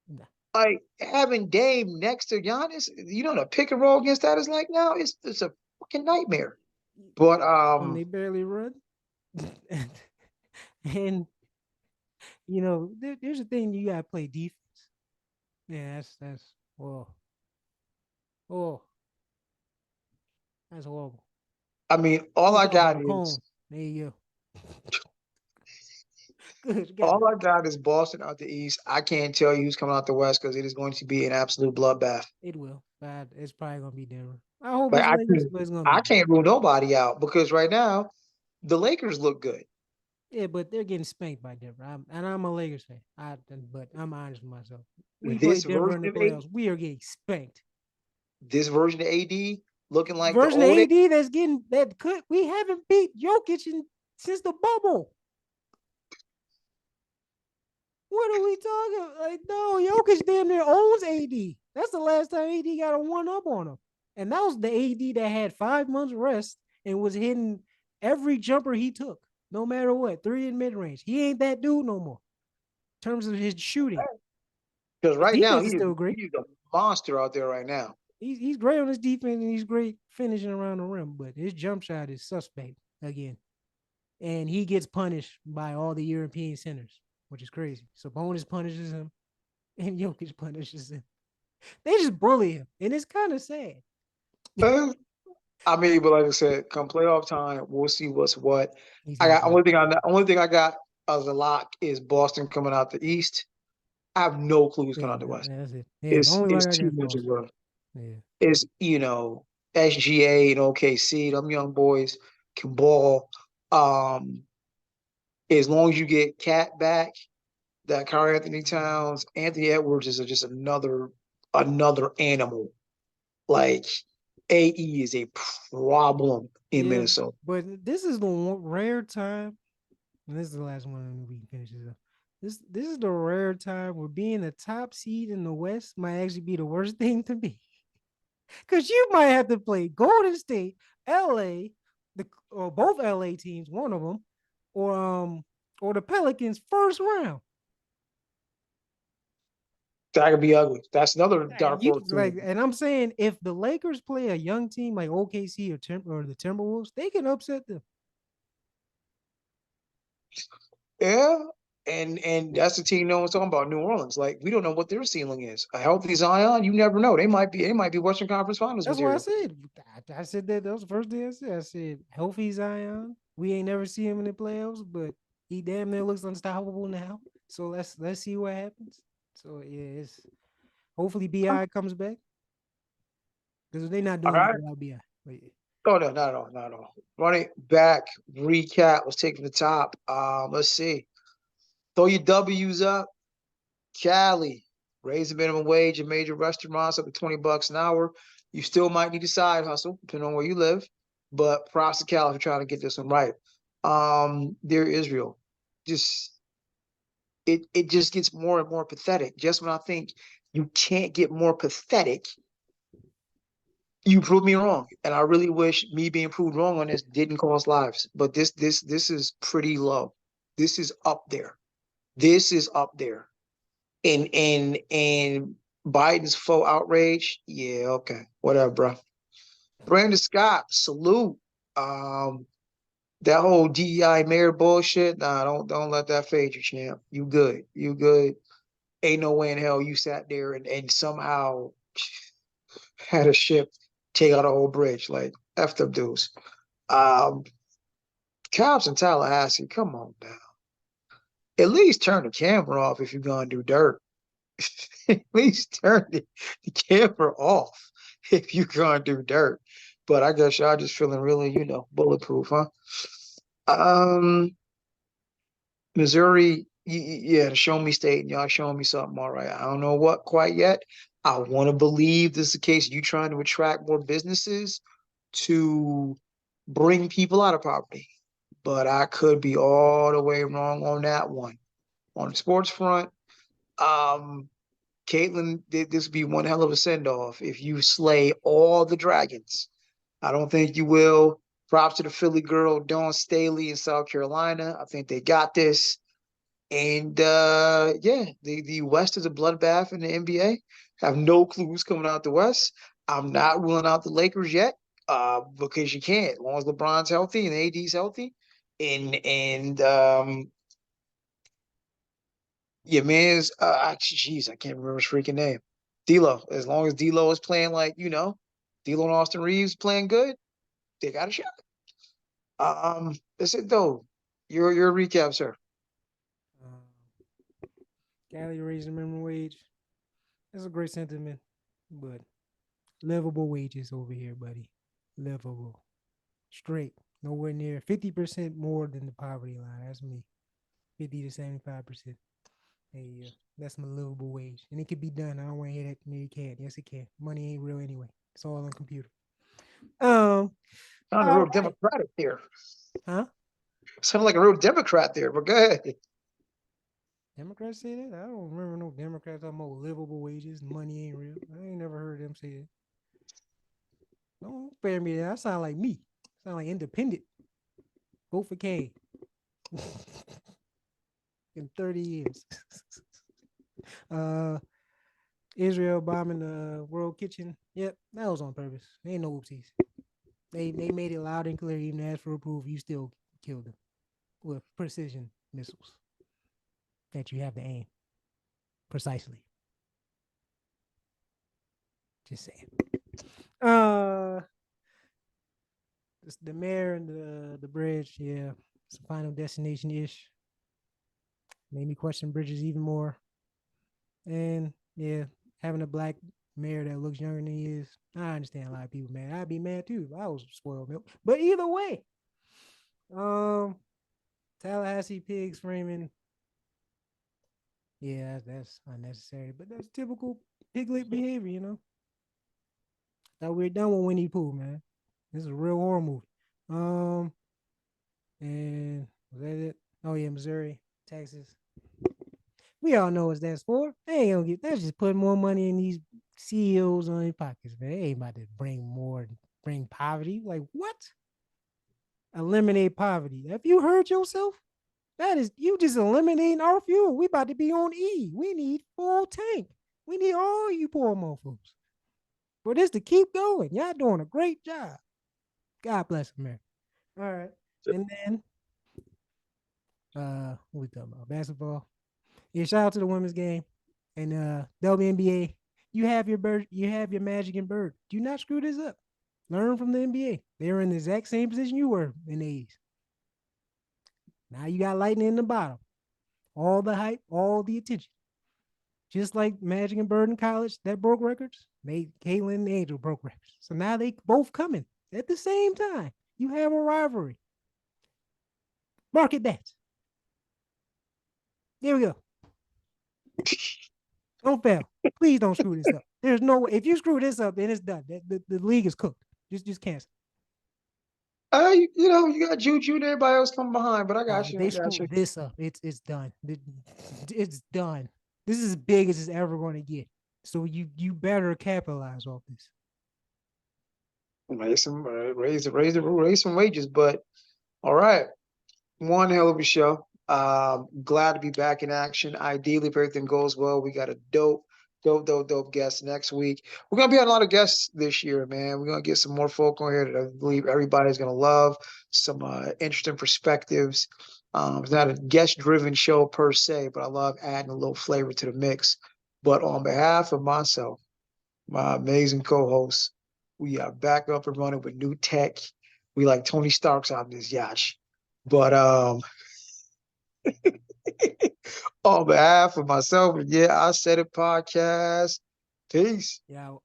Speaker 2: Nah.
Speaker 1: Like having Dame next to Giannis, the pick and roll against that is like now it's a fucking nightmare. But
Speaker 2: When they barely run, and there's a thing you gotta play defense. Yeah, that's oh oh that's horrible.
Speaker 1: I mean, all
Speaker 2: Look
Speaker 1: I
Speaker 2: out for
Speaker 1: got
Speaker 2: the
Speaker 1: is
Speaker 2: cone. There you go. Good God,
Speaker 1: all I got is Boston out the East. I can't tell you who's coming out the West because it is going to be an absolute bloodbath.
Speaker 2: it will, but it's probably gonna be Denver. I hope
Speaker 1: Like
Speaker 2: it's Lakers, but it's gonna be
Speaker 1: I
Speaker 2: Denver.
Speaker 1: can't rule nobody out because right now the Lakers look good.
Speaker 2: Yeah, but they're getting spanked by Denver. I'm a Lakers fan. But I'm honest with myself. We play
Speaker 1: This
Speaker 2: Denver in
Speaker 1: version
Speaker 2: the
Speaker 1: of A,
Speaker 2: playoffs. We are getting spanked.
Speaker 1: this version of AD looking like the
Speaker 2: Version of
Speaker 1: old.
Speaker 2: AD that's getting that could we haven't beat Jokic since the bubble. What are we talking? Like, no, Jokic damn near owns AD. That's the last time AD got a one up on him. And that was the AD that had 5 months rest and was hitting every jumper he took, no matter what, three in mid range. He ain't that dude no more in terms of his shooting.
Speaker 1: Because
Speaker 2: His
Speaker 1: right now
Speaker 2: defense is still great.
Speaker 1: he's a monster out there right now.
Speaker 2: He's great on his defense and he's great finishing around the rim, but his jump shot is suspect again. And he gets punished by all the European centers, which is crazy. Sabonis punishes him. and Jokic punishes him. They just bully him, and it's kind of sad.
Speaker 1: Uh, I mean, but like I said, come playoff time, we'll see what's what.
Speaker 2: He's
Speaker 1: I
Speaker 2: gonna
Speaker 1: got
Speaker 2: play.
Speaker 1: only thing I got as a lock is Boston coming out the East. I have no clue who's coming
Speaker 2: Yeah,
Speaker 1: out the West.
Speaker 2: that's it. Yeah, the only
Speaker 1: It's
Speaker 2: luck I got
Speaker 1: too
Speaker 2: is
Speaker 1: much of
Speaker 2: Boston.
Speaker 1: a
Speaker 2: Yeah,
Speaker 1: it's SGA and OKC. Them young boys can ball. Um, as long as you get Cat back, that Karl Anthony Towns, Anthony Edwards is just another animal. Like AE is a problem in
Speaker 2: yeah,
Speaker 1: Minnesota.
Speaker 2: but this is the rare time, and this is the last one, and we can finish this up. This is the rare time where being a top seed in the West might actually be the worst thing to be, because you might have to play Golden State, LA, or both LA teams, one of them, or or the Pelicans first round.
Speaker 1: That could be ugly. That's another
Speaker 2: And
Speaker 1: dark
Speaker 2: you
Speaker 1: horse
Speaker 2: like,
Speaker 1: team.
Speaker 2: and I'm saying if the Lakers play a young team like OKC or the Timberwolves, they can upset them.
Speaker 1: Yeah. And that's the team no one's talking about, New Orleans. Like we don't know what their ceiling is. A healthy Zion, you never know. They might be Western Conference Finals
Speaker 2: That's what I
Speaker 1: material.
Speaker 2: said. I said that was the first thing I said. I said healthy Zion. We ain't never see him in the playoffs, but he damn near looks unstoppable now. So let's see what happens. So yeah, it's hopefully Bi comes back because they're not
Speaker 1: All
Speaker 2: doing it
Speaker 1: right.
Speaker 2: without Bi. But yeah.
Speaker 1: Oh no, not at all, not at all. Running back recap. Let's take from the top. Let's see. Throw your W's up. Cali, raise the minimum wage in major restaurants up to $20 an hour. You still might need a side hustle, depending on where you live. But props to Cali for trying to get this one right. Dear Israel, just it just gets more and more pathetic. Just when I think you can't get more pathetic, you prove me wrong. And I really wish me being proved wrong on this didn't cost lives. But this is pretty low. This is up there. This is up there. And Biden's faux outrage. Yeah, okay. Whatever, bro. Brandon Scott, salute. Um, that whole DEI Mayor bullshit. Nah, don't let that fade you, champ. You good. You good. Ain't no way in hell you sat there and somehow had a ship take out a whole bridge. Like F them dudes. Um, cops in Tallahassee, come on now. At least turn the camera off if you're gonna do dirt. At least turn the camera off if you're gonna do dirt. But I guess y'all just feeling really, bulletproof, huh? Um, Missouri, yeah, the show me state, and y'all showing me something. All right, I don't know what quite yet. I want to believe this is the case. You trying to attract more businesses to bring people out of poverty, but I could be all the way wrong on that one. On the sports front, um, Caitlin, this would be one hell of a send off if you slay all the dragons. I don't think you will. Props to the Philly girl, Dawn Staley in South Carolina. I think they got this. And yeah, the West is a bloodbath in the NBA. Have no clues coming out the West. I'm not ruling out the Lakers yet, because you can't, as long as LeBron's healthy and AD's healthy. And your man's jeez, I can't remember his freaking name. D'Lo. As long as D'Lo is playing like, D'Lo and Austin Reeves playing good, they got a shot. That's it though. Your recap, sir.
Speaker 2: Um, Cali raising minimum wage. That's a great sentiment, but livable wages over here, buddy. Livable. Straight. Nowhere near 50% more than the poverty line. That's me. 50 to 75%. Hey, yeah, that's my livable wage. And it can be done. I don't want to hear that. No, you can't. Yes, it can. Money ain't real anyway. It's all on computer. Um,
Speaker 1: Sounded
Speaker 2: all
Speaker 1: real
Speaker 2: right.
Speaker 1: democratic there.
Speaker 2: Huh?
Speaker 1: Sounded like a real Democrat there, but go ahead.
Speaker 2: Democrats say that? I don't remember no Democrats talking about livable wages. Money ain't real. I ain't never heard them say it. Don't spare me that. I sound like me. Sound like independent. Vote for Kane. In 30 years. uh Israel bombing the world kitchen. Yep, that was on purpose. Ain't no oopsies. They made it loud and clear, even asked for approval. You still killed them with precision missiles that you have to aim precisely. Just saying. Uh, the mayor and the bridge. Yeah, it's a final destination ish. Made me question bridges even more. And yeah, having a black mayor that looks younger than he is, I understand a lot of people mad. I'd be mad too if I was spoiled milk. But either way, um, Tallahassee pigs framing. Yeah, that's unnecessary, but that's typical piglet behavior, you know. Thought we were done with Winnie the Pooh, man. This is a real horror movie. Um, and was that it? Oh yeah, Missouri, Texas. We all know what that's for. They ain't gonna get. That's just putting more money in these CEOs on their pockets, man. They ain't about to bring poverty. Like what? Eliminate poverty. Have you heard yourself? That is, you just eliminating our fuel. We about to be on E. We need full tank. We need all you poor mofos for this to keep going. Y'all doing a great job. God bless America. All right, and then what we talking about? Basketball. Yeah, shout out to the women's game and WNBA. You have your bird. You have your Magic and Bird. Do not screw this up. Learn from the NBA. They were in the exact same position you were in the 80s. Now you got Lightning in the bottom. All the hype, all the attention. Just like Magic and Bird in college that broke records, they Caitlin and Angel broke records. So now they both coming at the same time. You have a rivalry. Market that. There we go. Don't fail. Please don't screw this up. There's no way. If you screw this up, then it's done. The league is cooked. Just cancel.
Speaker 1: You got Juju and everybody else coming behind, but I got
Speaker 2: If
Speaker 1: you.
Speaker 2: they
Speaker 1: I got
Speaker 2: screw
Speaker 1: you.
Speaker 2: this up, it's done. It's done. This is as big as it's ever going to get. So you better capitalize off this.
Speaker 1: Raise some wages, but all right. One hell of a show. Glad to be back in action. Ideally, if everything goes well, we got a dope guest next week. We're gonna be on a lot of guests this year, man. We're gonna get some more folk on here that I believe everybody's gonna love. Some interesting perspectives. It's not a guest-driven show per se, but I love adding a little flavor to the mix. But on behalf of myself, my amazing co-hosts, we are back up and running with new tech. We like Tony Stark's on this yacht. But on behalf of myself and Yeah, I Said It podcast, peace.
Speaker 2: Yeah.